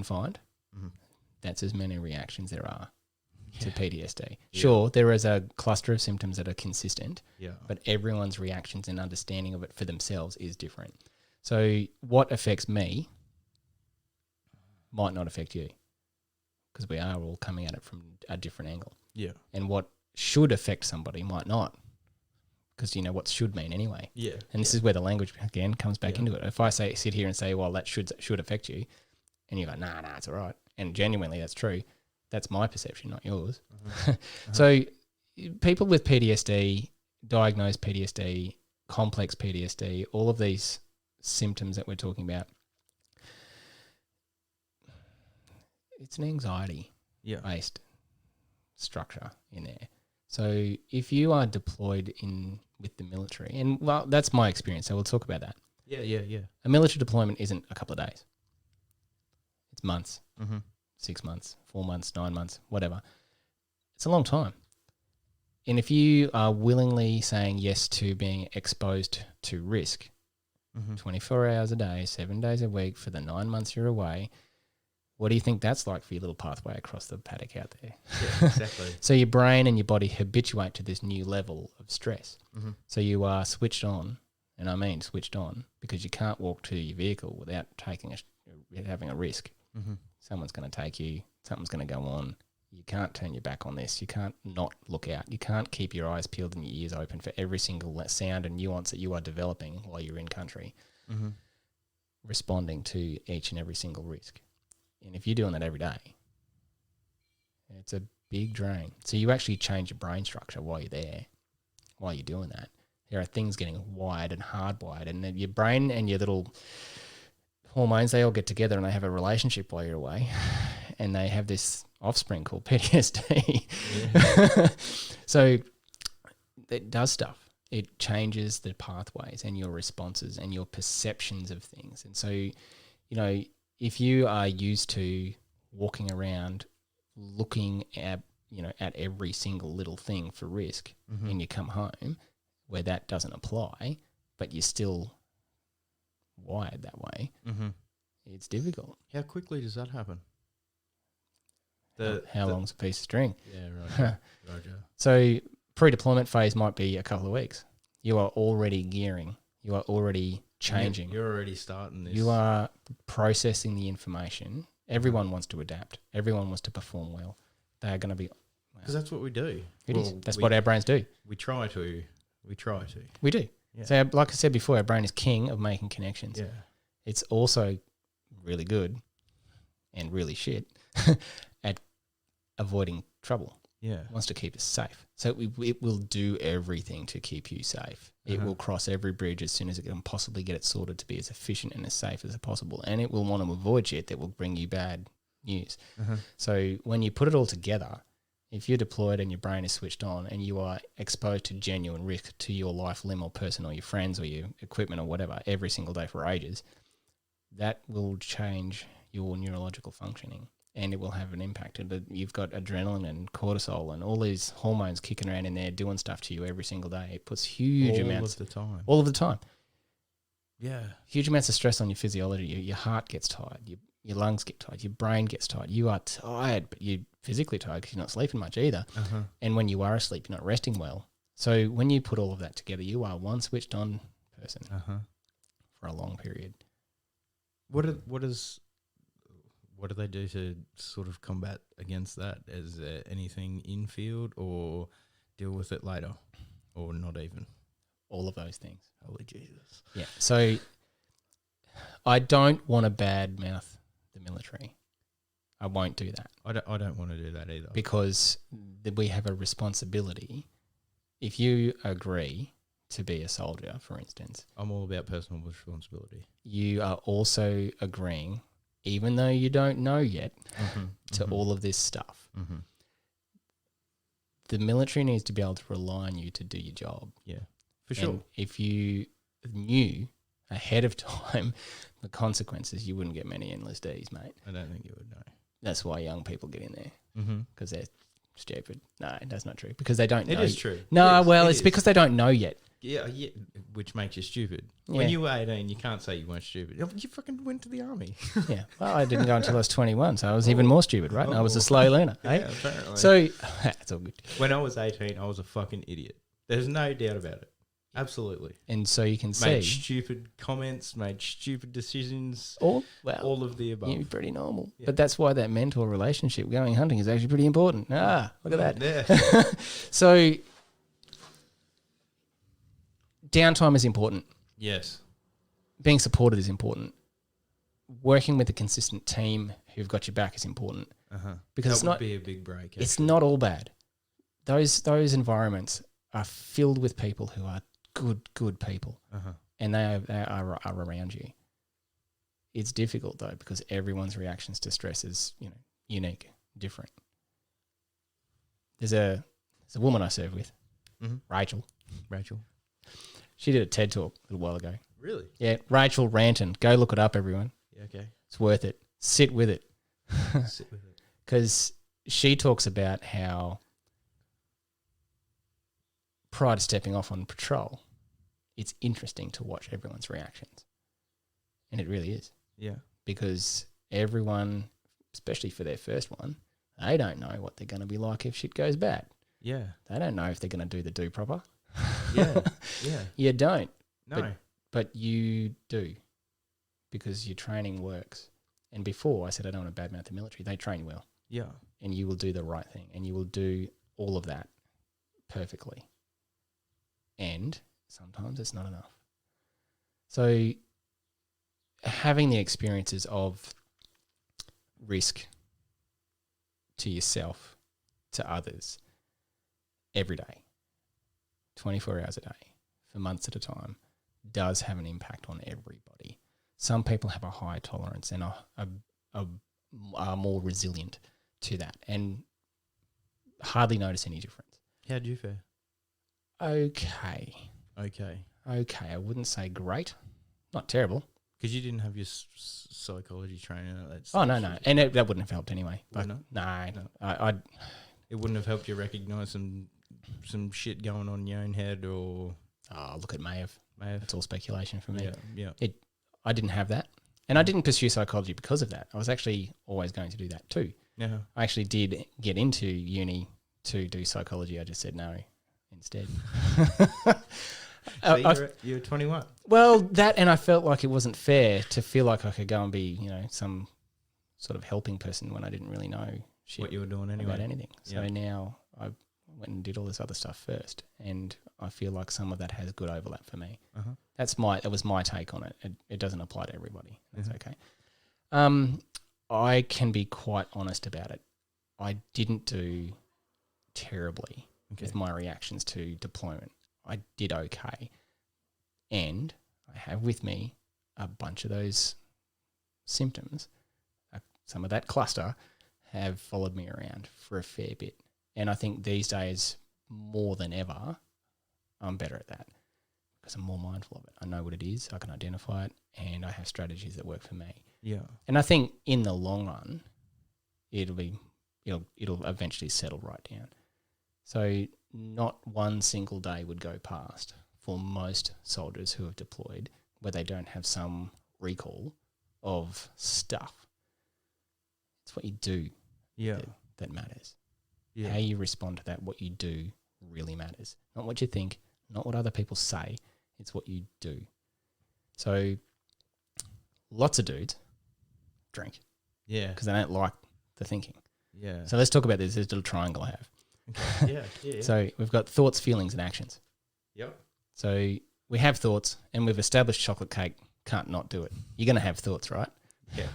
find, that's as many reactions there are to PTSD. Sure, there is a cluster of symptoms that are consistent, but everyone's reactions and understanding of it for themselves is different. So what affects me might not affect you because we are all coming at it from a different angle. Yeah. And what should affect somebody might not because what should mean anyway. Yeah. And this is where the language, again, comes back into it. If I sit here and say, well, that should affect you, and you go, nah, it's all right. And genuinely that's true. That's my perception, not yours. So people with PTSD, diagnosed PTSD, complex PTSD, all of these symptoms that we're talking about, it's an anxiety-based structure in there. So if you are deployed with the military, and well, that's my experience, so we'll talk about that. Yeah. A military deployment isn't a couple of days. It's months, Mm-hmm. 6 months, 4 months, 9 months, whatever. It's a long time. And if you are willingly saying yes to being exposed to risk, 24 hours a day, 7 days a week for the 9 months you're away, what do you think that's like for your little pathway across the paddock out there? Yeah, exactly. So your brain and your body habituate to this new level of stress. Mm-hmm. So you are switched on, and I mean switched on, because you can't walk to your vehicle without having a risk. Mm-hmm. Someone's going to take you, something's going to go on. You can't turn your back on this. You can't not look out. You can't keep your eyes peeled and your ears open for every single sound and nuance that you are developing while you're in country, responding to each and every single risk. And if you're doing that every day, it's a big drain. So you actually change your brain structure while you're there, while you're doing that. There are things getting wired and hardwired, and then your brain and your little hormones, they all get together and they have a relationship while you're away, and they have this offspring called PTSD. Yeah. So it does stuff. It changes the pathways and your responses and your perceptions of things. And so, you know, if you are used to walking around looking at, you know, at every single little thing for risk, and you come home where that doesn't apply, but you're still wired that way, it's difficult. How quickly does that happen? How long's a piece of string? Yeah, Roger. So pre-deployment phase might be a couple of weeks. You are already gearing. You are already changing. You're already starting this. You are processing the information. Everyone wants to adapt. Everyone wants to perform well. They are going to be... Because that's what we do. It is. That's what our brains do. We try to. We do. Yeah. So like I said before, our brain is king of making connections. Yeah. It's also really good and really shit at avoiding trouble. Yeah. It wants to keep us safe. So it will do everything to keep you safe. It will cross every bridge as soon as it can possibly get it sorted to be as efficient and as safe as possible. And it will want to avoid shit that will bring you bad news. So when you put it all together, if you're deployed and your brain is switched on and you are exposed to genuine risk to your life, limb or person or your friends or your equipment or whatever every single day for ages, that will change your neurological functioning. And it will have an impact. You've got adrenaline and cortisol and all these hormones kicking around in there doing stuff to you every single day. It puts huge amounts. All of the time. Yeah. Huge amounts of stress on your physiology. Your heart gets tired. Your lungs get tired. Your brain gets tired. You are tired, but you're physically tired because you're not sleeping much either. And when you are asleep, you're not resting well. So when you put all of that together, you are one switched on person for a long period. What do they do to sort of combat against that? Is there anything in field or deal with it later or not even? All of those things. Holy Jesus. Yeah. So I don't want to badmouth the military. I won't do that. I don't want to do that either. Because we have a responsibility. If you agree to be a soldier, for instance. I'm all about personal responsibility. You are also agreeing, even though you don't know yet, to all of this stuff. The military needs to be able to rely on you to do your job. Yeah, for sure. And if you knew ahead of time the consequences, you wouldn't get many enlistees, mate. I don't think you would know. That's why young people get in there, because they're stupid. No, that's not true, because they don't know. It is true. No, it's because they don't know yet. Yeah, which makes you stupid. Yeah. When you were 18, you can't say you weren't stupid. You fucking went to the army. Yeah, well, I didn't go until I was 21, so I was even more stupid, right? And I was a slow learner. Yeah, apparently. So, it's all good. When I was 18, I was a fucking idiot. There's no doubt about it. Absolutely. And so you can made see... stupid comments, made stupid decisions, all of the above. You're pretty normal. Yeah. But that's why that mentor relationship going hunting is actually pretty important. Look at that. Yeah. So... downtime is important. Yes. Being supported is important. Working with a consistent team who've got your back is important. Because that would be a big break. Actually. It's not all bad. Those environments are filled with people who are good people, and they are around you. It's difficult though, because everyone's reactions to stress is unique, different. There's a woman I serve with, Rachel. Rachel. She did a TED talk a little while ago. Really? Yeah, Rachel Ranton. Go look it up, everyone. Yeah, okay. It's worth it. Sit with it. Sit with it. Because she talks about how prior to stepping off on patrol, it's interesting to watch everyone's reactions. And it really is. Yeah. Because everyone, especially for their first one, they don't know what they're going to be like if shit goes bad. Yeah. They don't know if they're going to do the do proper. Yeah. Yeah. You don't. No. But you do, because your training works. And before, I said I don't want to badmouth the military. They train well. Yeah. And you will do the right thing. And you will do all of that perfectly. And sometimes it's not enough. So having the experiences of risk to yourself, to others, every day, 24 hours a day, for months at a time, does have an impact on everybody. Some people have a higher tolerance and are more resilient to that and hardly notice any difference. How do you fare? Okay. I wouldn't say great. Not terrible. Because you didn't have your psychology training. No. And that wouldn't have helped anyway. But no. I It wouldn't have helped you recognise some shit going on in your own head or... Oh, look, it may have. It's all speculation for me. Yeah. I didn't have that. And I didn't pursue psychology because of that. I was actually always going to do that too. Yeah. I actually did get into uni to do psychology. I just said no instead. So you're 21. Well, that, and I felt like it wasn't fair to feel like I could go and be, some sort of helping person when I didn't really know shit what you were doing anyway. About anything. So now I went and did all this other stuff first, and I feel like some of that has good overlap for me. Uh-huh. That was my take on it. It doesn't apply to everybody. That's okay. I can be quite honest about it. I didn't do terribly with my reactions to deployment. I did okay. And I have with me a bunch of those symptoms. Some of that cluster have followed me around for a fair bit. And I think these days, more than ever, I'm better at that because I'm more mindful of it. I know what it is, I can identify it, and I have strategies that work for me. Yeah. And I think in the long run, it'll eventually settle right down. So not one single day would go past for most soldiers who have deployed where they don't have some recall of stuff. It's what you do that matters. Yeah. How you respond to that, what you do really matters. Not what you think, not what other people say. It's what you do. So lots of dudes drink. Yeah. Because they don't like the thinking. Yeah. So let's talk about this little triangle I have. Okay. Yeah. So we've got thoughts, feelings, and actions. Yep. So we have thoughts, and we've established chocolate cake can't not do it. You're going to have thoughts, right? Yeah.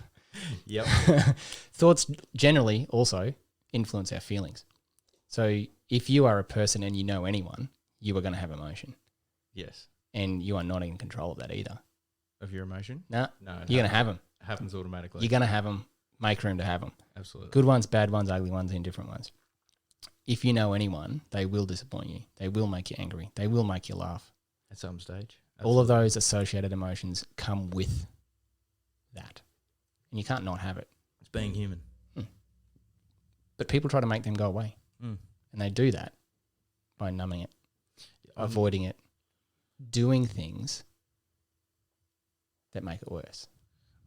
Yep. Thoughts generally also influence our feelings. So if you are a person and you know anyone, you are going to have emotion. Yes. And you are not in control of that either. Of your emotion? No. No. You're going to have them. It happens automatically. You're going to have them. Make room to have them. Absolutely. Good ones, bad ones, ugly ones, indifferent ones. If you know anyone, they will disappoint you. They will make you angry. They will make you laugh. At some stage. Absolutely. All of those associated emotions come with that. And you can't not have it. It's being human. But people try to make them go away. Mm. And they do that by numbing it, avoiding it, doing things that make it worse.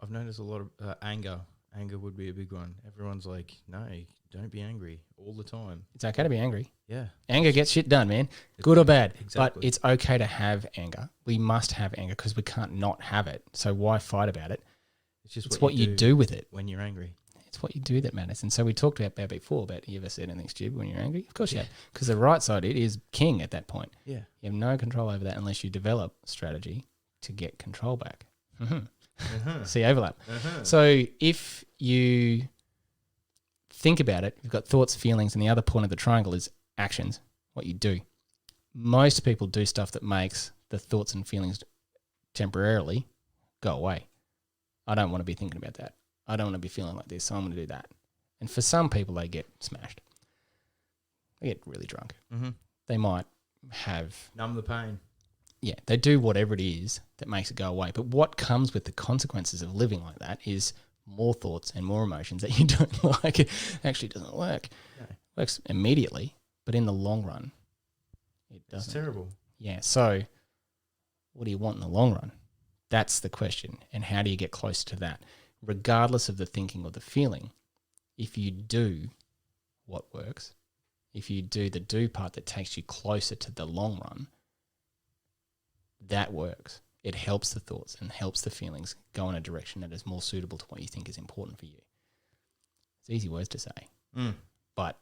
I've noticed a lot of anger. Anger would be a big one. Everyone's like, no, don't be angry all the time. It's okay to be angry. Yeah. Anger gets shit done, man. Good or bad. Exactly. But it's okay to have anger. We must have anger because we can't not have it. So why fight about it? It's what you do with it. When you're angry. It's what you do that matters. And so we talked about before about you ever said anything stupid when you're angry? Of course you have. Because the right side, it is king at that point. Yeah. You have no control over that unless you develop strategy to get control back. See overlap. So if you think about it, you've got thoughts, feelings, and the other point of the triangle is actions, what you do. Most people do stuff that makes the thoughts and feelings temporarily go away. I don't want to be thinking about that. I don't want to be feeling like this, so I'm going to do that. And for some people, they get smashed. They get really drunk. Mm-hmm. They might have... Numb the pain. they do whatever it is that makes it go away. But what comes with the consequences of living like that is more thoughts and more emotions that you don't like. It actually doesn't work. No. It works immediately, but in the long run, it doesn't. It's terrible. Yeah. So what do you want in the long run? That's the question. And how do you get closer to that? Regardless of the thinking or the feeling, if you do what works, if you do the do part that takes you closer to the long run, that works. It helps the thoughts and helps the feelings go in a direction that is more suitable to what you think is important for you. It's easy words to say. But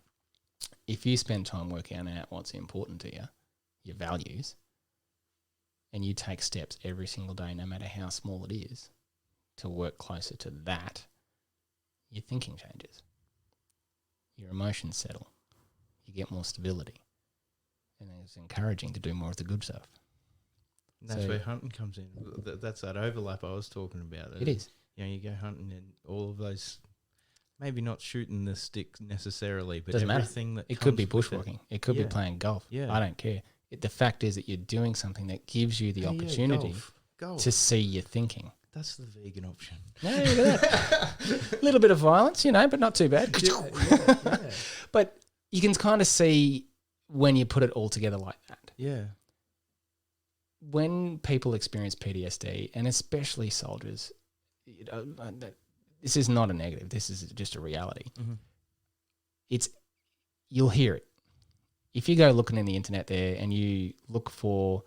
if you spend time working out what's important to you, your values, and you take steps every single day, no matter how small it is, to work closer to that, your thinking changes. Your emotions settle. You get more stability. And it's encouraging to do more of the good stuff. And that's where hunting comes in. That's that overlap I was talking about. It is. You know, you go hunting and all of those, maybe not shooting the stick necessarily, but doesn't everything matter. that it could be bushwalking. It could be playing golf. Yeah. I don't care. The fact is that you're doing something that gives you the opportunity to see your thinking. That's the vegan option. No, look at that. A little bit of violence, but not too bad. Yeah. But you can kind of see when you put it all together like that. Yeah. When people experience PTSD, and especially soldiers, this is not a negative. This is just a reality. Mm-hmm. You'll hear it. If you go looking in the internet there and you look for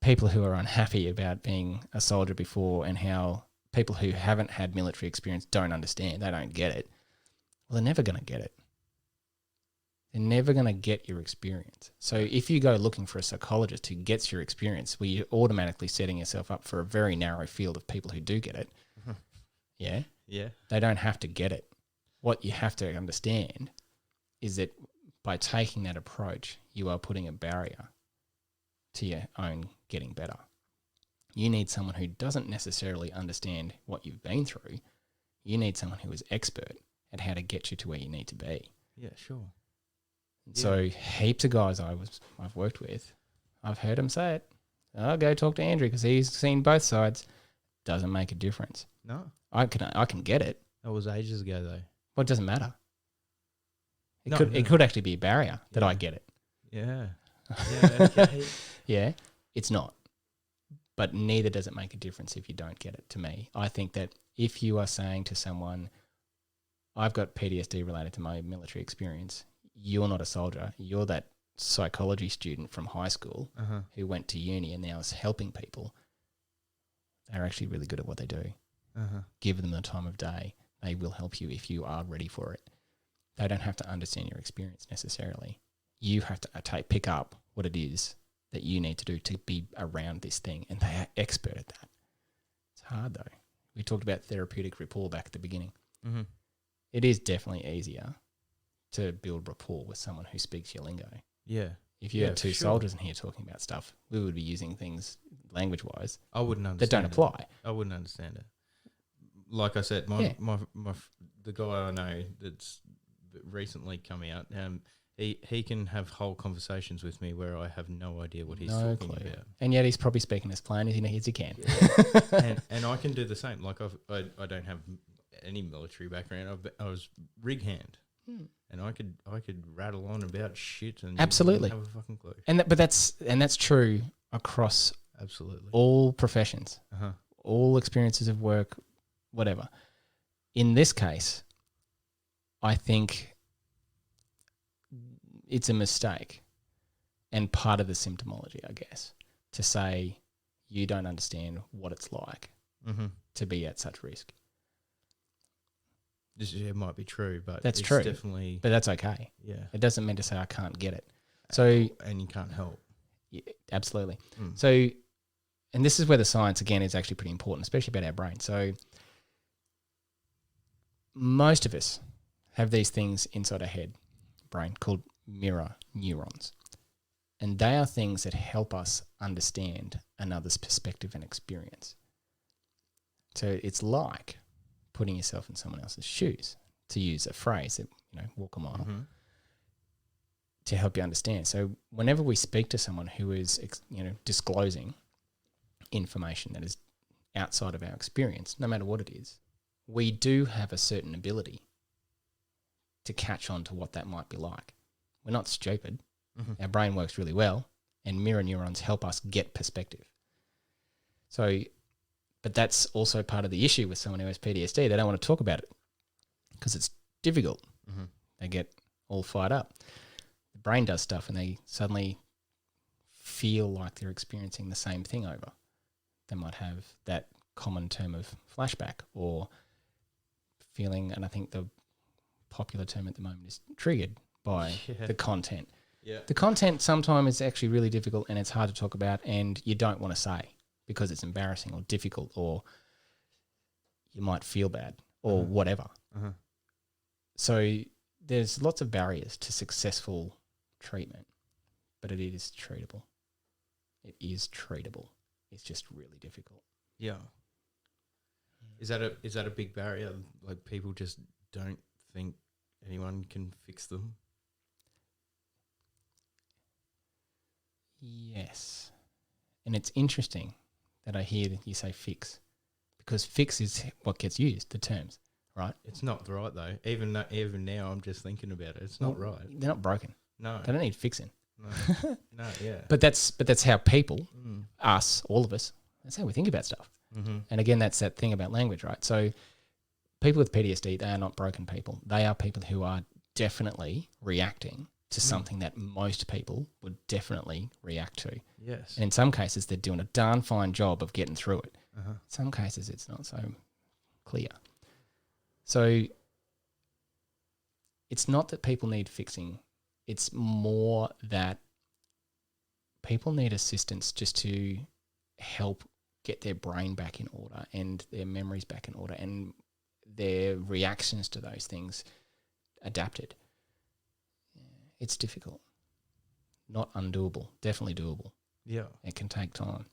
people who are unhappy about being a soldier before and how people who haven't had military experience don't understand, they don't get it, well, they're never going to get it. They're never going to get your experience. So if you go looking for a psychologist who gets your experience, well, you're automatically setting yourself up for a very narrow field of people who do get it. Yeah? Yeah. They don't have to get it. What you have to understand is that by taking that approach, you are putting a barrier to your own getting better. You need someone who doesn't necessarily understand what you've been through. You need someone who is expert at how to get you to where you need to be. Yeah, sure. So heaps of guys I've worked with, I've heard them say it. I'll go talk to Andrew because he's seen both sides. Doesn't make a difference. No. I can get it. That was ages ago though. Well, it doesn't matter. It could actually be a barrier that I get it. Yeah. Yeah, okay. Yeah, it's not. But neither does it make a difference if you don't get it, to me. I think that if you are saying to someone, I've got PTSD related to my military experience, you're not a soldier, you're that psychology student from high school who went to uni and now is helping people, they're actually really good at what they do. Give them the time of day. They will help you if you are ready for it. They don't have to understand your experience necessarily. You have to pick up what it is that you need to do to be around this thing, and they are expert at that. It's hard though. We talked about therapeutic rapport back at the beginning. Mm-hmm. It is definitely easier to build rapport with someone who speaks your lingo. Yeah. If you had two soldiers in here talking about stuff, we would be using things language-wise I wouldn't understand that don't apply. I wouldn't understand it. Like I said, the guy I know that's recently come out, he can have whole conversations with me where I have no idea what he's talking about. And yet he's probably speaking as plain as he can. Yeah. and I can do the same. Like I don't have any military background. I was rig hand. And I could rattle on about shit and absolutely have a fucking clue. But that's true across absolutely all professions, all experiences of work, whatever. In this case, I think it's a mistake and part of the symptomology, I guess, to say you don't understand what it's like to be at such risk. It might be true, but that's it's true. Definitely, but that's okay. Yeah, it doesn't mean to say I can't get it. So and you can't help. Yeah, absolutely. So, and this is where the science again is actually pretty important, especially about our brain. So, most of us have these things inside our head, brain, called mirror neurons, and they are things that help us understand another's perspective and experience. So it's like putting yourself in someone else's shoes, to use a phrase that, walk a mile. to help you understand. So whenever we speak to someone who is, disclosing information that is outside of our experience, no matter what it is, we do have a certain ability to catch on to what that might be like. We're not stupid. Mm-hmm. Our brain works really well, and mirror neurons help us get perspective. So, but that's also part of the issue with someone who has PTSD. They don't want to talk about it because it's difficult. Mm-hmm. They get all fired up. The brain does stuff and they suddenly feel like they're experiencing the same thing over. They might have that common term of flashback or feeling, and I think the popular term at the moment is triggered by the content. Yeah. The content sometimes is actually really difficult and it's hard to talk about and you don't want to say because it's embarrassing or difficult or you might feel bad or whatever. Uh-huh. So there's lots of barriers to successful treatment, but it is treatable. It is treatable. It's just really difficult. Yeah. Is that a big barrier? Like people just don't think anyone can fix them? Yes. And it's interesting that I hear that you say fix because fix is what gets used, the terms, right? It's not right though. Even now I'm just thinking about it. It's not right. They're not broken. No. They don't need fixing. No. No, yeah. But that's how people, us, all of us, that's how we think about stuff. Mm-hmm. And again, that's that thing about language, right? So people with PTSD, they are not broken people. They are people who are definitely reacting to something that most people would definitely react to. Yes. And in some cases, they're doing a darn fine job of getting through it. Uh-huh. In some cases, it's not so clear. So it's not that people need fixing. It's more that people need assistance just to help get their brain back in order and their memories back in order and their reactions to those things adapted. It's difficult. Not undoable. Definitely doable. Yeah. It can take time.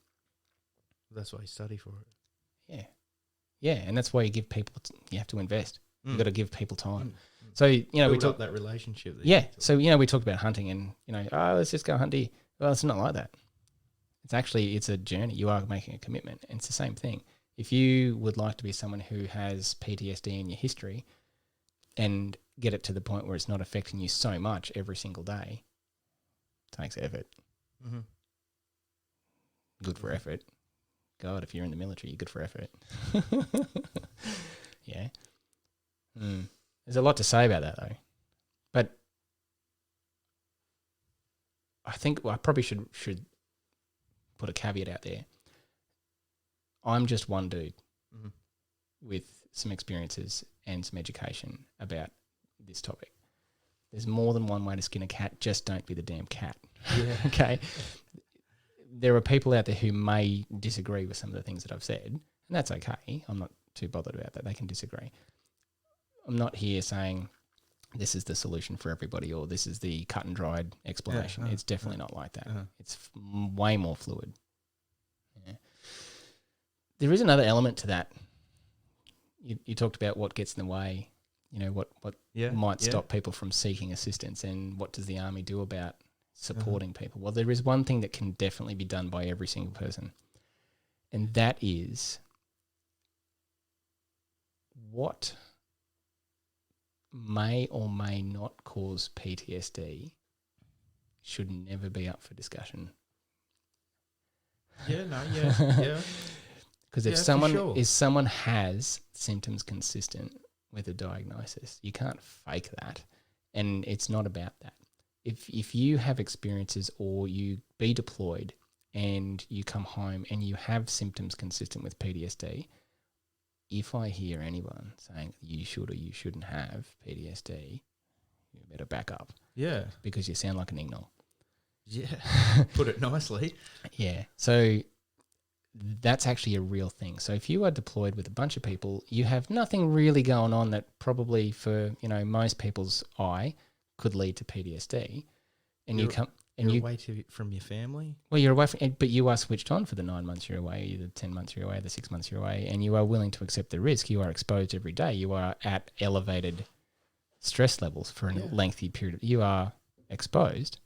That's why you study for it. Yeah. Yeah, and that's why you have to invest. You've got to give people time. So, we talk that relationship. So, we talked about hunting and, let's just go hunt deer. Well, it's not like that. It's a journey. You are making a commitment. And it's the same thing. If you would like to be someone who has PTSD in your history and get it to the point where it's not affecting you so much every single day, it takes effort. Mm-hmm. Good for effort. God, if you're in the military, you're good for effort. Yeah. There's a lot to say about that, though. But I think I probably should put a caveat out there. I'm just one dude with some experiences and some education about this topic. There's more than one way to skin a cat. Just don't be the damn cat. Yeah. Okay? There are people out there who may disagree with some of the things that I've said, and that's okay. I'm not too bothered about that. They can disagree. I'm not here saying this is the solution for everybody or this is the cut and dried explanation. It's definitely not like that. It's way more fluid. Yeah. There is another element to that. You talked about what gets in the way, what might stop people from seeking assistance and what does the army do about supporting people. Well, there is one thing that can definitely be done by every single person, and that is what may or may not cause PTSD should never be up for discussion. Yeah, no, yeah. Because if someone has symptoms consistent with a diagnosis, you can't fake that, and it's not about that. If you have experiences or you be deployed and you come home and you have symptoms consistent with PTSD, if I hear anyone saying you should or you shouldn't have PTSD, you better back up. Yeah. Because you sound like an ignore. Yeah. Put it nicely. Yeah. So that's actually a real thing. So if you are deployed with a bunch of people, you have nothing really going on that probably for, most people's eye could lead to PTSD. And you're away from your family? Well, you're away from, but you are switched on for the 9 months you're away, the 10 months you're away, the 6 months you're away, and you are willing to accept the risk. You are exposed every day. You are at elevated stress levels for a lengthy period. You are exposed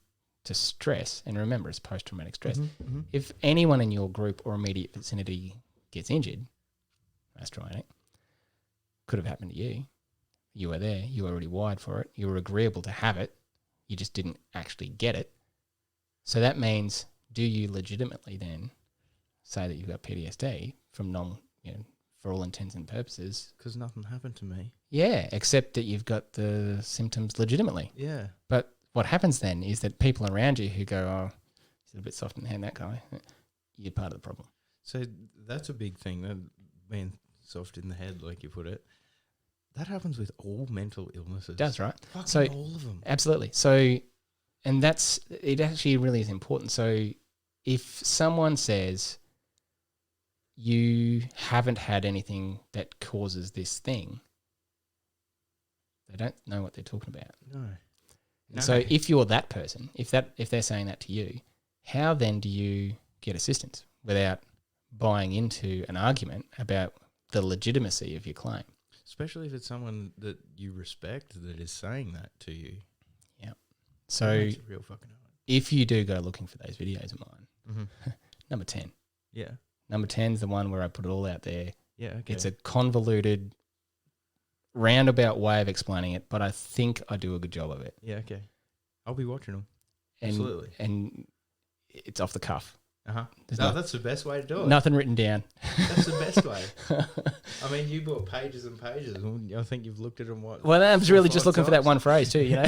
to stress, and remember, it's post-traumatic stress. Mm-hmm. If anyone in your group or immediate vicinity gets injured, that's traumatic. Could have happened to you. You were there. You were already wired for it. You were agreeable to have it. You just didn't actually get it. So that means, do you legitimately then say that you've got PTSD from for all intents and purposes? Because nothing happened to me. Yeah, except that you've got the symptoms legitimately. Yeah. But what happens then is that people around you who go, oh, he's a bit soft in the hand, that guy, you're part of the problem. So that's a big thing, that being soft in the head, like you put it. That happens with all mental illnesses. It does, right? Fucking So all of them. Absolutely. So, and it actually really is important. So if someone says you haven't had anything that causes this thing, they don't know what they're talking about. No. So if you're that person, if they're saying that to you, how then do you get assistance without buying into an argument about the legitimacy of your claim? Especially if it's someone that you respect that is saying that to you. Yeah. That So makes it real fucking hard. if you do go looking for those videos of mine, Mm-hmm. number 10. Yeah. Number 10 is the one where I put it all out there. Yeah, okay. It's a convoluted, roundabout way of explaining it, but I think I do a good job of it. Yeah, okay. I'll be watching them. And, Absolutely. And it's off the cuff. Uh-huh. There's No, that's the best way to do it. Nothing written down. That's the best way. I mean, you bought pages and pages. I think you've looked at them. Well, I was really 4 or just 5 looking for that times. one phrase too, you know.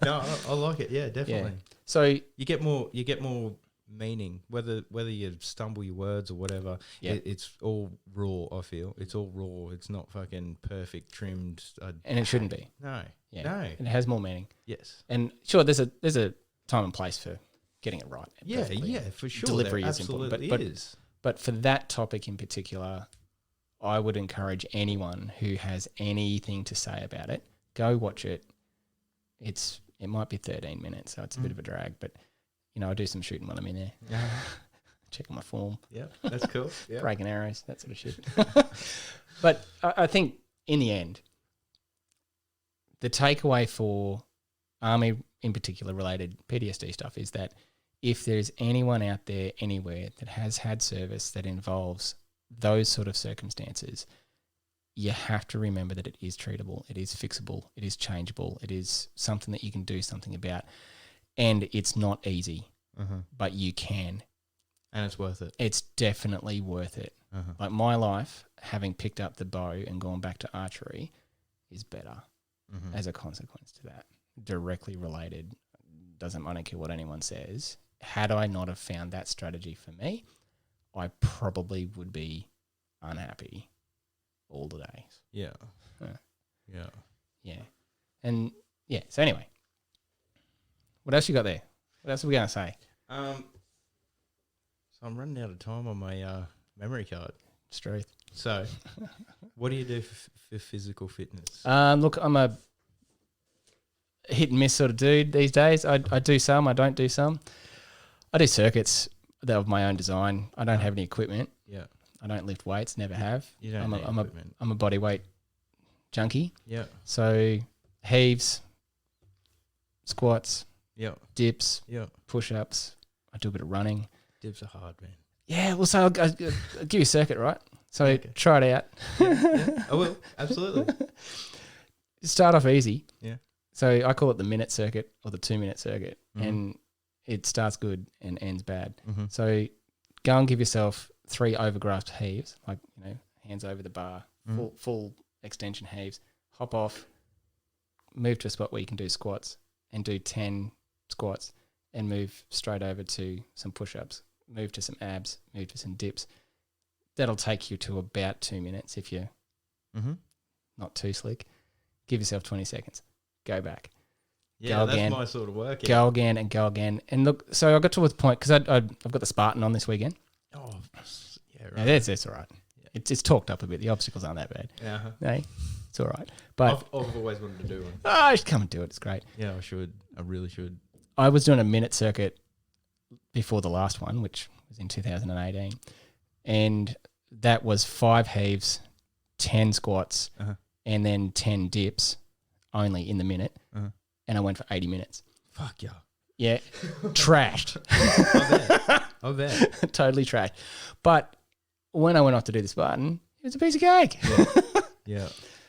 No, I like it. Yeah, definitely. Yeah. So You get more meaning, whether you stumble your words or whatever. Yeah. It's all raw. I feel it's all raw. It's not fucking perfect trimmed. and it shouldn't be. No. Yeah. No. It has more meaning. Yes. And sure, there's a time and place for getting it right. Yeah. Perfectly. Yeah. For sure. Delivery There is important, absolutely is. But for that topic in particular, I would encourage anyone who has anything to say about it, go watch it. It might be 13 minutes, so it's a bit of a drag, but I do some shooting when I'm in there. Yeah. Checking my form, Yeah. That's cool. Yeah. breaking arrows, that sort of shit. But I think in the end, the takeaway for Army in particular related PTSD stuff is that if there's anyone out there anywhere that has had service that involves those sort of circumstances, you have to remember that it is treatable, it is fixable, it is changeable, it is something that you can do something about. And it's not easy, but you can. And it's worth it. It's definitely worth it. Like my life, having picked up the bow and gone back to archery, is better as a consequence to that. Directly related. I don't care what anyone says. Had I not have found that strategy for me, I probably would be unhappy all the days. Yeah. Yeah. Yeah. Yeah. And yeah, so anyway. What else you got there? What else are we going to say? So I'm running out of time on my memory card. It's truth. So, what do you do for physical fitness? Look, I'm a hit and miss sort of dude these days. I do some, I don't do some. I do circuits that of my own design. I don't have any equipment. Yeah. I don't lift weights, never have. You don't need equipment. I'm a body weight junkie. Yeah. So heaves, squats, Yeah. dips, Yeah. push-ups. I do a bit of running. Dips are hard, man. Yeah, well, so I'll give you a circuit, right? So Okay. try it out. Yeah. I will. Absolutely. Start off easy. Yeah. So I call it the minute circuit or the 2-minute circuit, and it starts good and ends bad. So go and give yourself 3 overgrasped heaves, like hands over the bar, full extension heaves. Hop off, move to a spot where you can do squats, and do 10 squats, and move straight over to some push-ups. Move to some abs, move to some dips. That'll take you to about 2 minutes if you're not too slick. Give yourself 20 seconds. Go back. Yeah, that's again. my sort of work. Go again and go again. And look, so I got to the point, because I've got the Spartan on this weekend. Oh, yeah, right. Yeah, that's all right. Yeah. It's talked up a bit. The obstacles aren't that bad. Yeah. Hey, it's all right. But I've always wanted to do one. just come and do it. It's great. Yeah, I should. I really should. I was doing a minute circuit before the last one, which was in 2018. And that was 5 heaves, 10 squats, and then 10 dips only in the minute. and I went for 80 minutes. Fuck yeah. Yeah, trashed. I bet. Totally trashed. But when I went off to do the Spartan, it was a piece of cake. Yeah.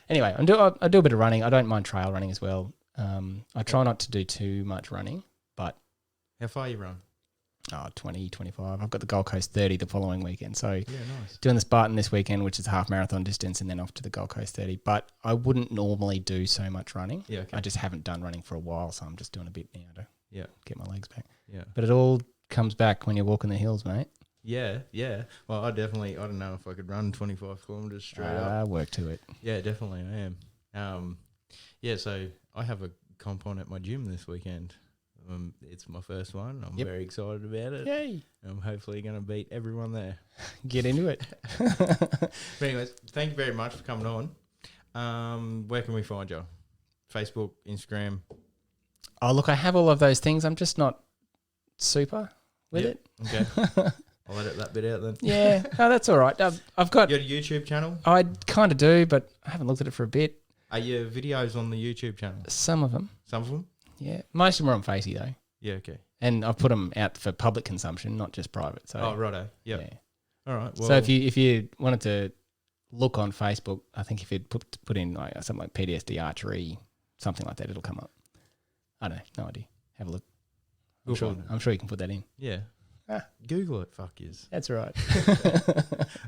Anyway, I do a bit of running. I don't mind trail running as well. I try not to do too much running, but... How far you run? 20, 25. I've got the Gold Coast 30 the following weekend. So Yeah, nice. doing the Spartan this weekend, which is a half marathon distance, and then off to the Gold Coast 30. But I wouldn't normally do so much running. Yeah, okay. I just haven't done running for a while, so I'm just doing a bit now to get my legs back. Yeah. But it all comes back when you're walking the hills, mate. Yeah. Well, I don't know if I could run 25 kilometres straight up. Work to it. Yeah, definitely I am. So I have a comp on at my gym this weekend. It's my first one. I'm very excited about it. Yay. I'm hopefully going to beat everyone there. Get into it. But anyways, thank you very much for coming on. Where can we find you? Facebook, Instagram? Oh, look, I have all of those things. I'm just not super with it. Okay. I'll edit that bit out then. Yeah. No, that's all right. I've got... You got a YouTube channel? I kind of do, but I haven't looked at it for a bit. Are your videos on the YouTube channel? Some of them. Some of them? Yeah. Most of them are on Facey, though. Yeah, okay. And I've put them out for public consumption, not just private. So, oh, righto. Yep. Yeah. All right. Well, So if you wanted to look on Facebook, I think if you put in like something like PTSD Archery, something like that, it'll come up. I don't know. No idea. Have a look. I'm sure you can put that in. Yeah. Google it, fuck yous. That's all right.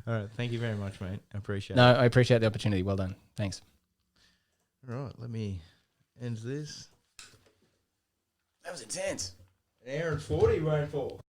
All right. Thank you very much, mate. I appreciate it. No, I appreciate the opportunity. Well done. Thanks. All right. Let me end this. That was intense. An hour and 40 went for.